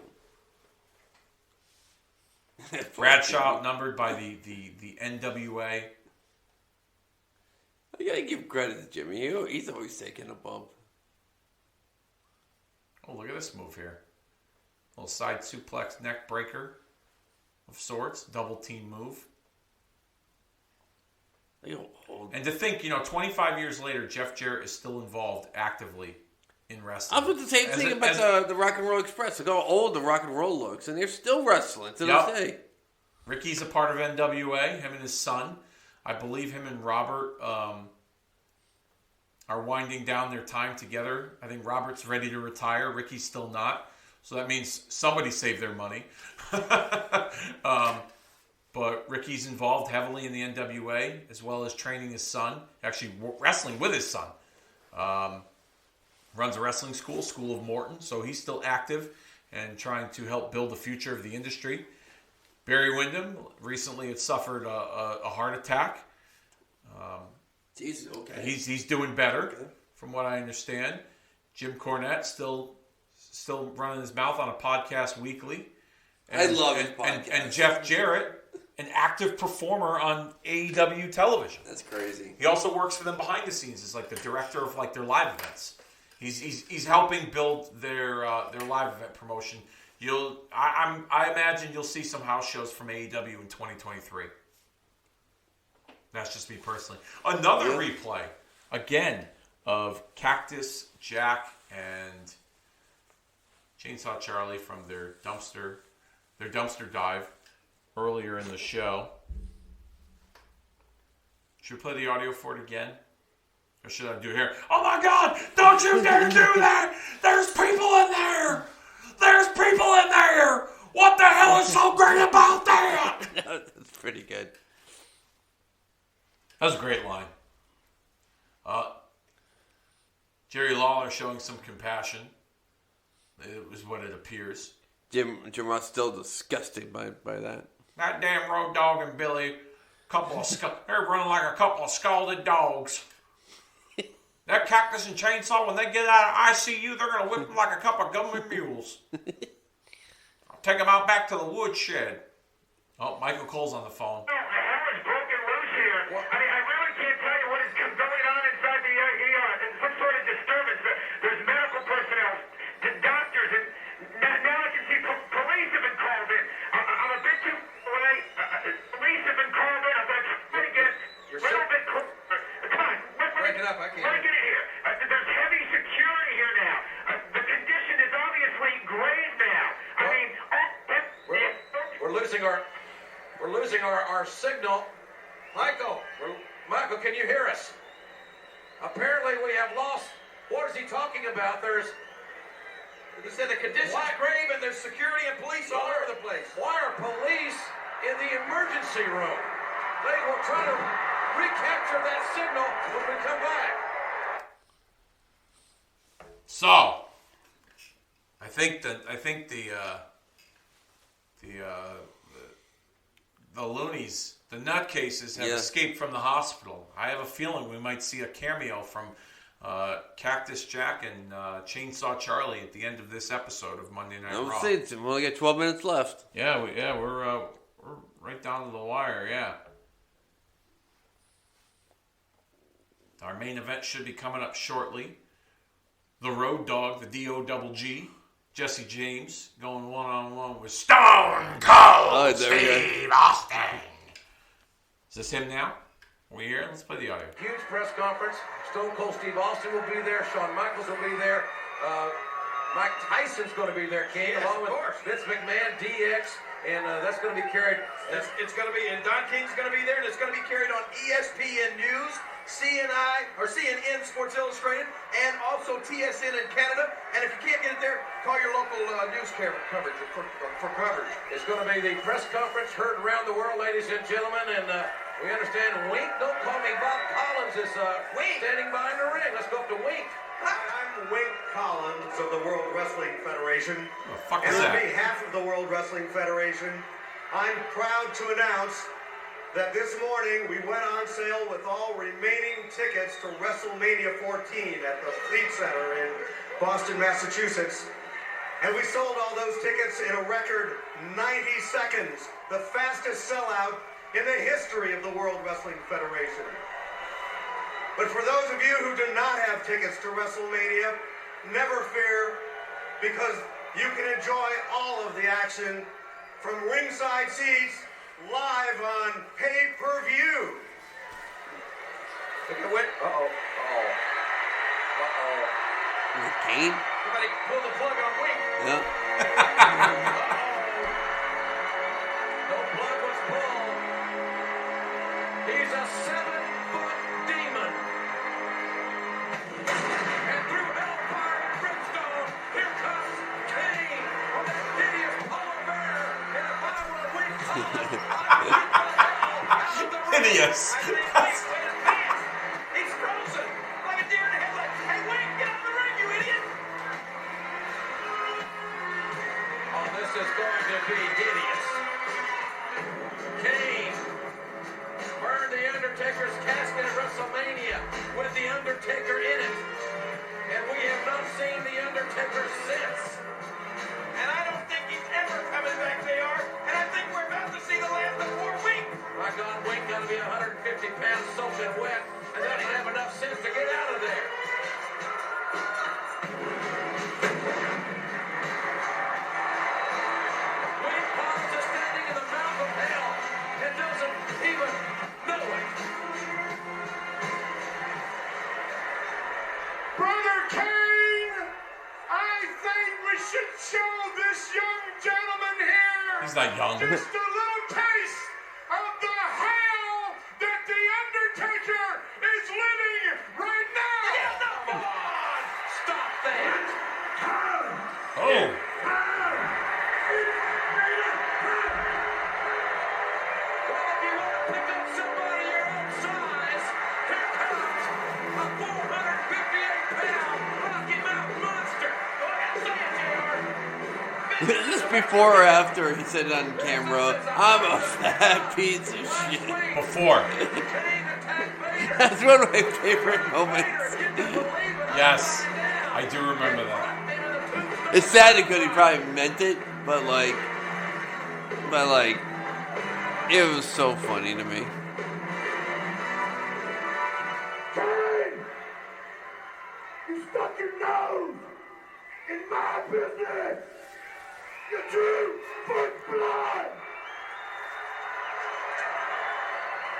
Bradshaw outnumbered by the NWA. I gotta give credit to Jimmy. He's always taking a bump. Oh, look at this move here. Little side suplex neck breaker of sorts. Double team move. And to think, 25 years later, Jeff Jarrett is still involved actively in wrestling. I was the same thing about the Rock and Roll Express. Look how old the Rock and Roll looks, and they're still wrestling to this day. Ricky's a part of NWA, him and his son. I believe him and Robert are winding down their time together. I think Robert's ready to retire. Ricky's still not. So that means somebody saved their money. But Ricky's involved heavily in the NWA, as well as training his son, actually wrestling with his son. Runs a wrestling school, School of Morton, so he's still active and trying to help build the future of the industry. Barry Windham recently had suffered a heart attack. Jesus, okay. He's doing better, from what I understand. Jim Cornette still running his mouth on a podcast weekly. I love his podcast. And Jeff Jarrett, an active performer on AEW television. That's crazy. He also works for them behind the scenes as like the director of like their live events. He's helping build their live event promotion. I imagine you'll see some house shows from AEW in 2023. That's just me personally. Another replay again of Cactus, Jack, and Chainsaw Charlie from their dumpster dive earlier in the show. Should we play the audio for it again? Or should I do it here? Oh my God! Don't you dare do that! There's people in there! There's people in there! What the hell is so great about that? That's pretty good. That was a great line. Jerry Lawler showing some compassion. It was what it appears. Jim Ross still disgusted by that. That damn Road Dogg and Billy, they're running like a couple of scalded dogs. That Cactus and Chainsaw, when they get out of ICU, they're going to whip them like a couple of government mules. I'll take them out back to the woodshed. Oh, Michael Cole's on the phone. The hell is broken loose here. I really can't tell you what is going on inside the ER. There's some sort of disturbance. There's medical personnel, doctors, and now I can see police have been called in. I'm a bit too away. Police have been called in. I'm going to try to get a little bit closer. Come on. Break it up. I can't. Let me get in here. There's heavy security here now. The condition is obviously grave now. I mean, we're losing our signal. Michael, can you hear us? Apparently we have lost. What is he talking about? He said the condition is grave and there's security and police all over the place. Why are police in the emergency room? They will try to recapture that signal when we come back. So, I think the loonies, the nutcases, have escaped from the hospital. I have a feeling we might see a cameo from Cactus Jack and Chainsaw Charlie at the end of this episode of Monday Night Raw. We only got 12 minutes left. Yeah, we're right down to the wire. Yeah. Our main event should be coming up shortly. The Road Dogg, the D-O-double-G, Jesse James, going one-on-one with Stone Cold Steve Austin. Is this him now? Are we here? Let's play the audio. Huge press conference. Stone Cold Steve Austin will be there. Shawn Michaels will be there. Mike Tyson's going to be there, Kane, along with Vince McMahon, DX, and that's going to be carried. It's going to be, and Don King's going to be there, and it's going to be carried on ESPN News, CNN Sports Illustrated, and also TSN in Canada. And if you can't get it there, call your local news coverage for coverage. It's going to be the press conference heard around the world, ladies and gentlemen, and we understand Wink, don't call me Bob Collins, is standing behind the ring. Let's go up to Wink. I'm Wink Collins of the World Wrestling Federation. What the fuck is and that? on behalf of the World Wrestling Federation, I'm proud to announce that this morning we went on sale with all remaining tickets to WrestleMania 14 at the Fleet Center in Boston, Massachusetts. And we sold all those tickets in a record 90 seconds, the fastest sellout in the history of the World Wrestling Federation. But for those of you who do not have tickets to WrestleMania, never fear, because you can enjoy all of the action from ringside seats live on pay-per-view. Uh-oh. Kane? Somebody pull the plug on Wink. Yeah. The plug was pulled. He's a 7-foot demon. And through hellfire and brimstone, here comes Kane on that hideous polar bear. And if I were Wink Collins, I'd beat the hell out of the ring. Hideous. I think Wink wet his pants. He's frozen like a deer in the headlights. Hey, Wink, get out of the ring, you idiot. Oh, this is going to be hideous. Kane burned the Undertaker's casket at WrestleMania with the Undertaker in it. And we have not seen the Undertaker since. And I don't think he's ever coming back, JR. And I think we're about to see the last of 4 weeks. My God, Wink got to be 150 pounds soaking wet, and then he'd have enough sense to get out of there. Wink Collins is standing in the mouth of hell and doesn't even know it. Brother Kane, I think we should show this young gentleman here He's not young. just a little taste of the hell that the Undertaker is living right now. Come on! Stop that! Oh. Well, if you want to pick up somebody your own size, here comes a 458-pound Rocky Mountain monster. Go ahead, say it, JR. Is this before or after he said it on camera? I'm a fat piece of shit. Before. Kane attacked Vader. That's one of my favorite moments. Yes. I do remember that. It's sad because he probably meant it, but it was so funny to me. Kane, you stuck your nose in my business. You drew first blood.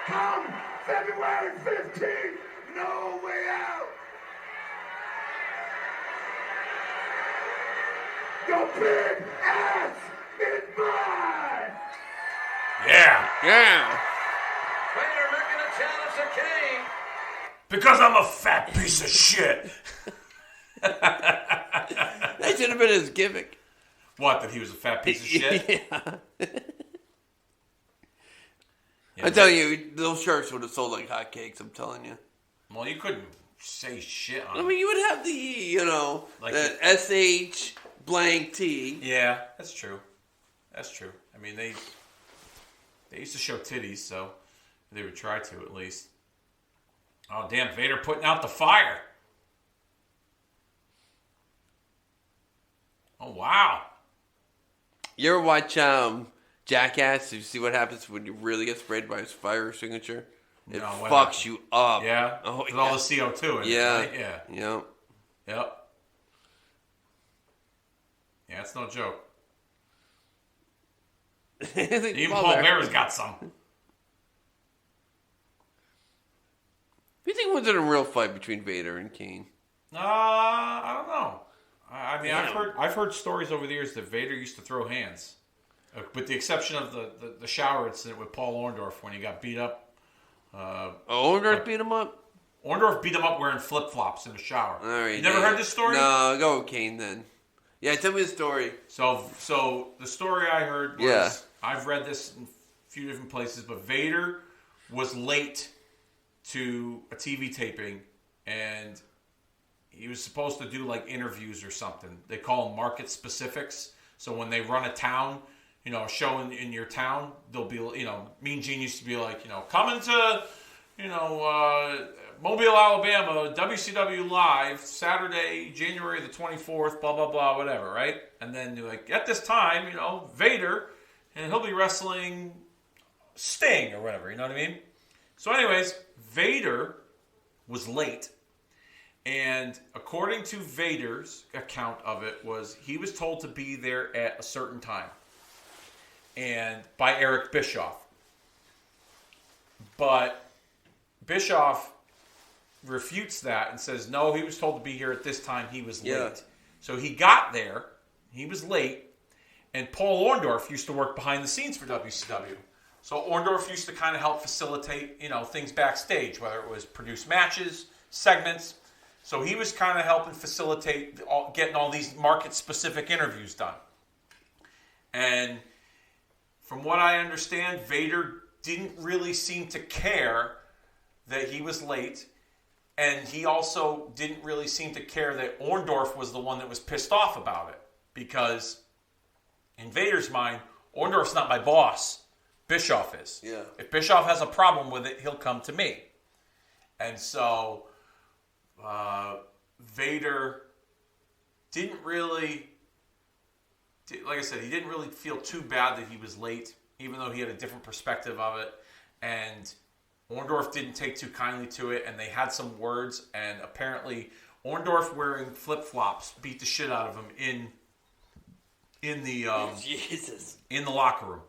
Come February 15th, no way out. Your big ass is mine. Yeah. Yeah. Vader making a challenge to Kane. Because I'm a fat piece of shit. That should have been his gimmick. What, that he was a fat piece of shit? Yeah. Yeah, I'm telling you, those shirts would have sold like hotcakes, I'm telling you. Well, you couldn't say shit on I mean, you would have the, Like the SH blank T. Yeah, that's true. That's true. I mean, they used to show titties, so they would try to at least. Oh, damn, Vader putting out the fire. Oh, wow. You ever watch Jackass? You see what happens when you really get sprayed by his fire extinguisher? It fucks you up. Yeah? Oh, with all the CO2 in it, right? Yeah. Yep. Yep. Yeah, it's no joke. Even Paul Bearer's got some. Who do you think was in a real fight between Vader and Kane? I don't know. I mean, I've heard stories over the years that Vader used to throw hands, with the exception of the shower incident with Paul Orndorff when he got beat up. Orndorff beat him up? Orndorff beat him up wearing flip-flops in the shower. All right, you never heard this story? No, go with Kane then. Yeah, tell me the story. So the story I heard was, I've read this in a few different places, but Vader was late to a TV taping, and he was supposed to do like interviews or something. They call them market specifics. So when they run a town, a show in your town, they'll be, Mean Gene used to be like, coming to, Mobile, Alabama, WCW Live, Saturday, January the 24th, blah, blah, blah, whatever, right? And then you're like, at this time, Vader, and he'll be wrestling Sting or whatever, you know what I mean? So anyways, Vader was late. And according to Vader's account of it was he was told to be there at a certain time. And by Eric Bischoff. But Bischoff refutes that and says, no, he was told to be here at this time. He was late. So he got there. He was late. And Paul Orndorff used to work behind the scenes for WCW. So Orndorff used to kind of help facilitate, things backstage, whether it was produce matches, segments. So he was kind of helping facilitate getting all these market-specific interviews done. And from what I understand, Vader didn't really seem to care that he was late. And he also didn't really seem to care that Orndorff was the one that was pissed off about it. Because in Vader's mind, Orndorff's not my boss. Bischoff is. Yeah. If Bischoff has a problem with it, he'll come to me. And so Vader didn't really, like I said, he didn't really feel too bad that he was late, even though he had a different perspective of it. And Orndorff didn't take too kindly to it, and they had some words, and apparently Orndorff wearing flip-flops beat the shit out of him in the locker room.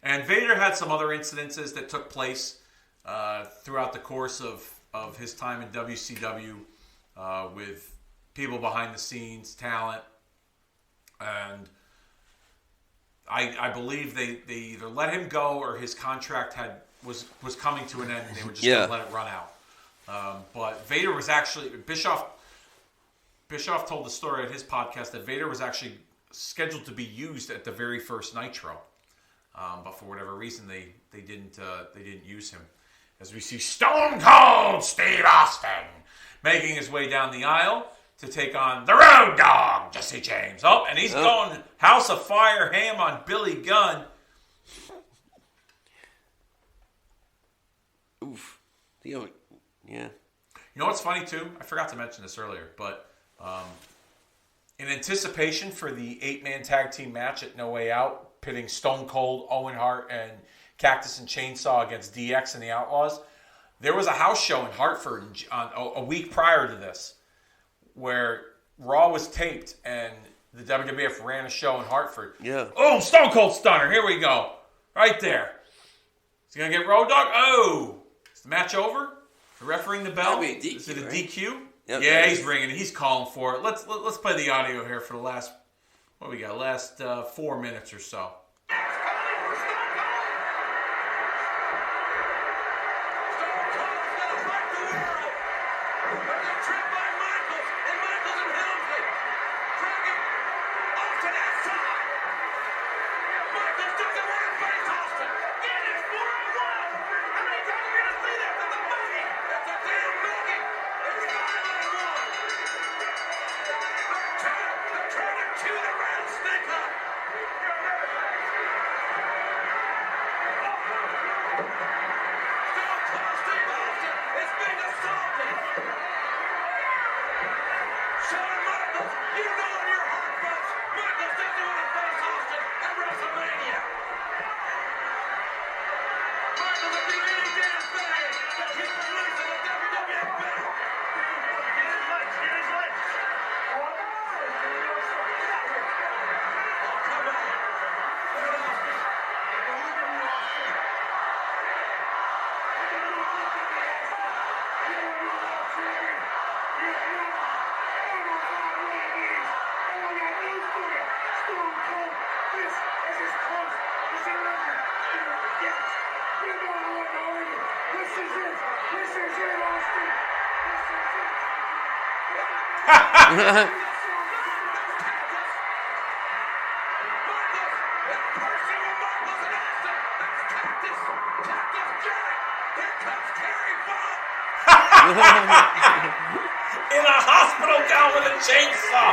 And Vader had some other incidences that took place throughout the course of his time in WCW with people behind the scenes, talent, and I believe they either let him go or his contract was coming to an end and they were just going to let it run out. But Vader was actually Bischoff told the story at his podcast that Vader was actually scheduled to be used at the very first Nitro. But for whatever reason, they didn't use him. As we see Stone Cold Steve Austin making his way down the aisle to take on the Road Dogg, Jesse James. Oh, and he's going House of Fire ham on Billy Gunn. Oof. Yeah. You know what's funny, too? I forgot to mention this earlier, but in anticipation for the 8-man tag team match at No Way Out, pitting Stone Cold, Owen Hart, and Cactus and Chainsaw against DX and the Outlaws, there was a house show in Hartford a week prior to this where Raw was taped and the WWF ran a show in Hartford. Yeah. Oh, Stone Cold Stunner. Here we go. Right there. Is he going to get Road Dogg? Oh. Is the match over? The referee the bell? That'd be a DQ, Is it a right? DQ? Yep, yeah, he's ringing it. He's calling for it. Let's play the audio here for the last, 4 minutes or so. In a hospital gown with a chainsaw.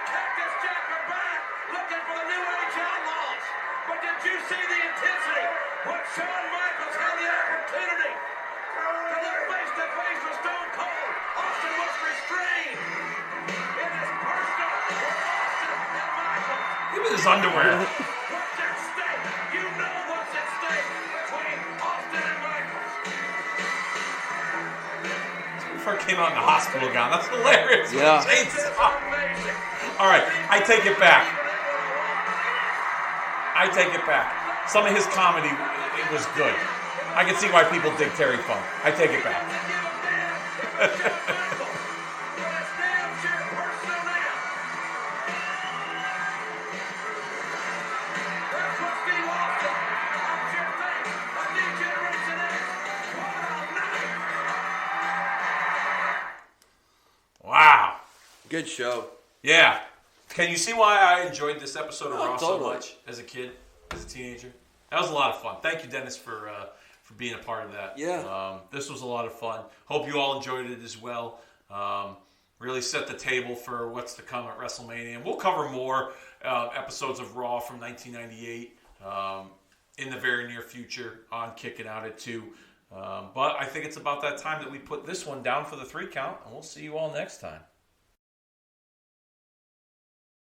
Cactus Jack are back, looking for the new Age Outlaws. But did you see the intensity when Shawn Michaels had the opportunity to look face to face with Stone Cold? Austin was restrained in his personal with Austin and Michaels. Look at his underwear. What's at stake? You know what's at stake between Austin and Michaels. Before it came out in the hospital gown. That's hilarious. Yeah. Chainsaw. All right, I take it back. I take it back. Some of his comedy, it was good. I can see why people dig Terry Funk. I take it back. Wow. Good show. Yeah. Can you see why I enjoyed this episode of Raw totally. so much as a kid, as a teenager? That was a lot of fun. Thank you, Dennis, for being a part of that. Yeah. This was a lot of fun. Hope you all enjoyed it as well. Really set the table for what's to come at WrestleMania. And we'll cover more episodes of Raw from 1998 in the very near future on Kicking Out at 2. But I think it's about that time that we put this one down for the 3 count, and we'll see you all next time.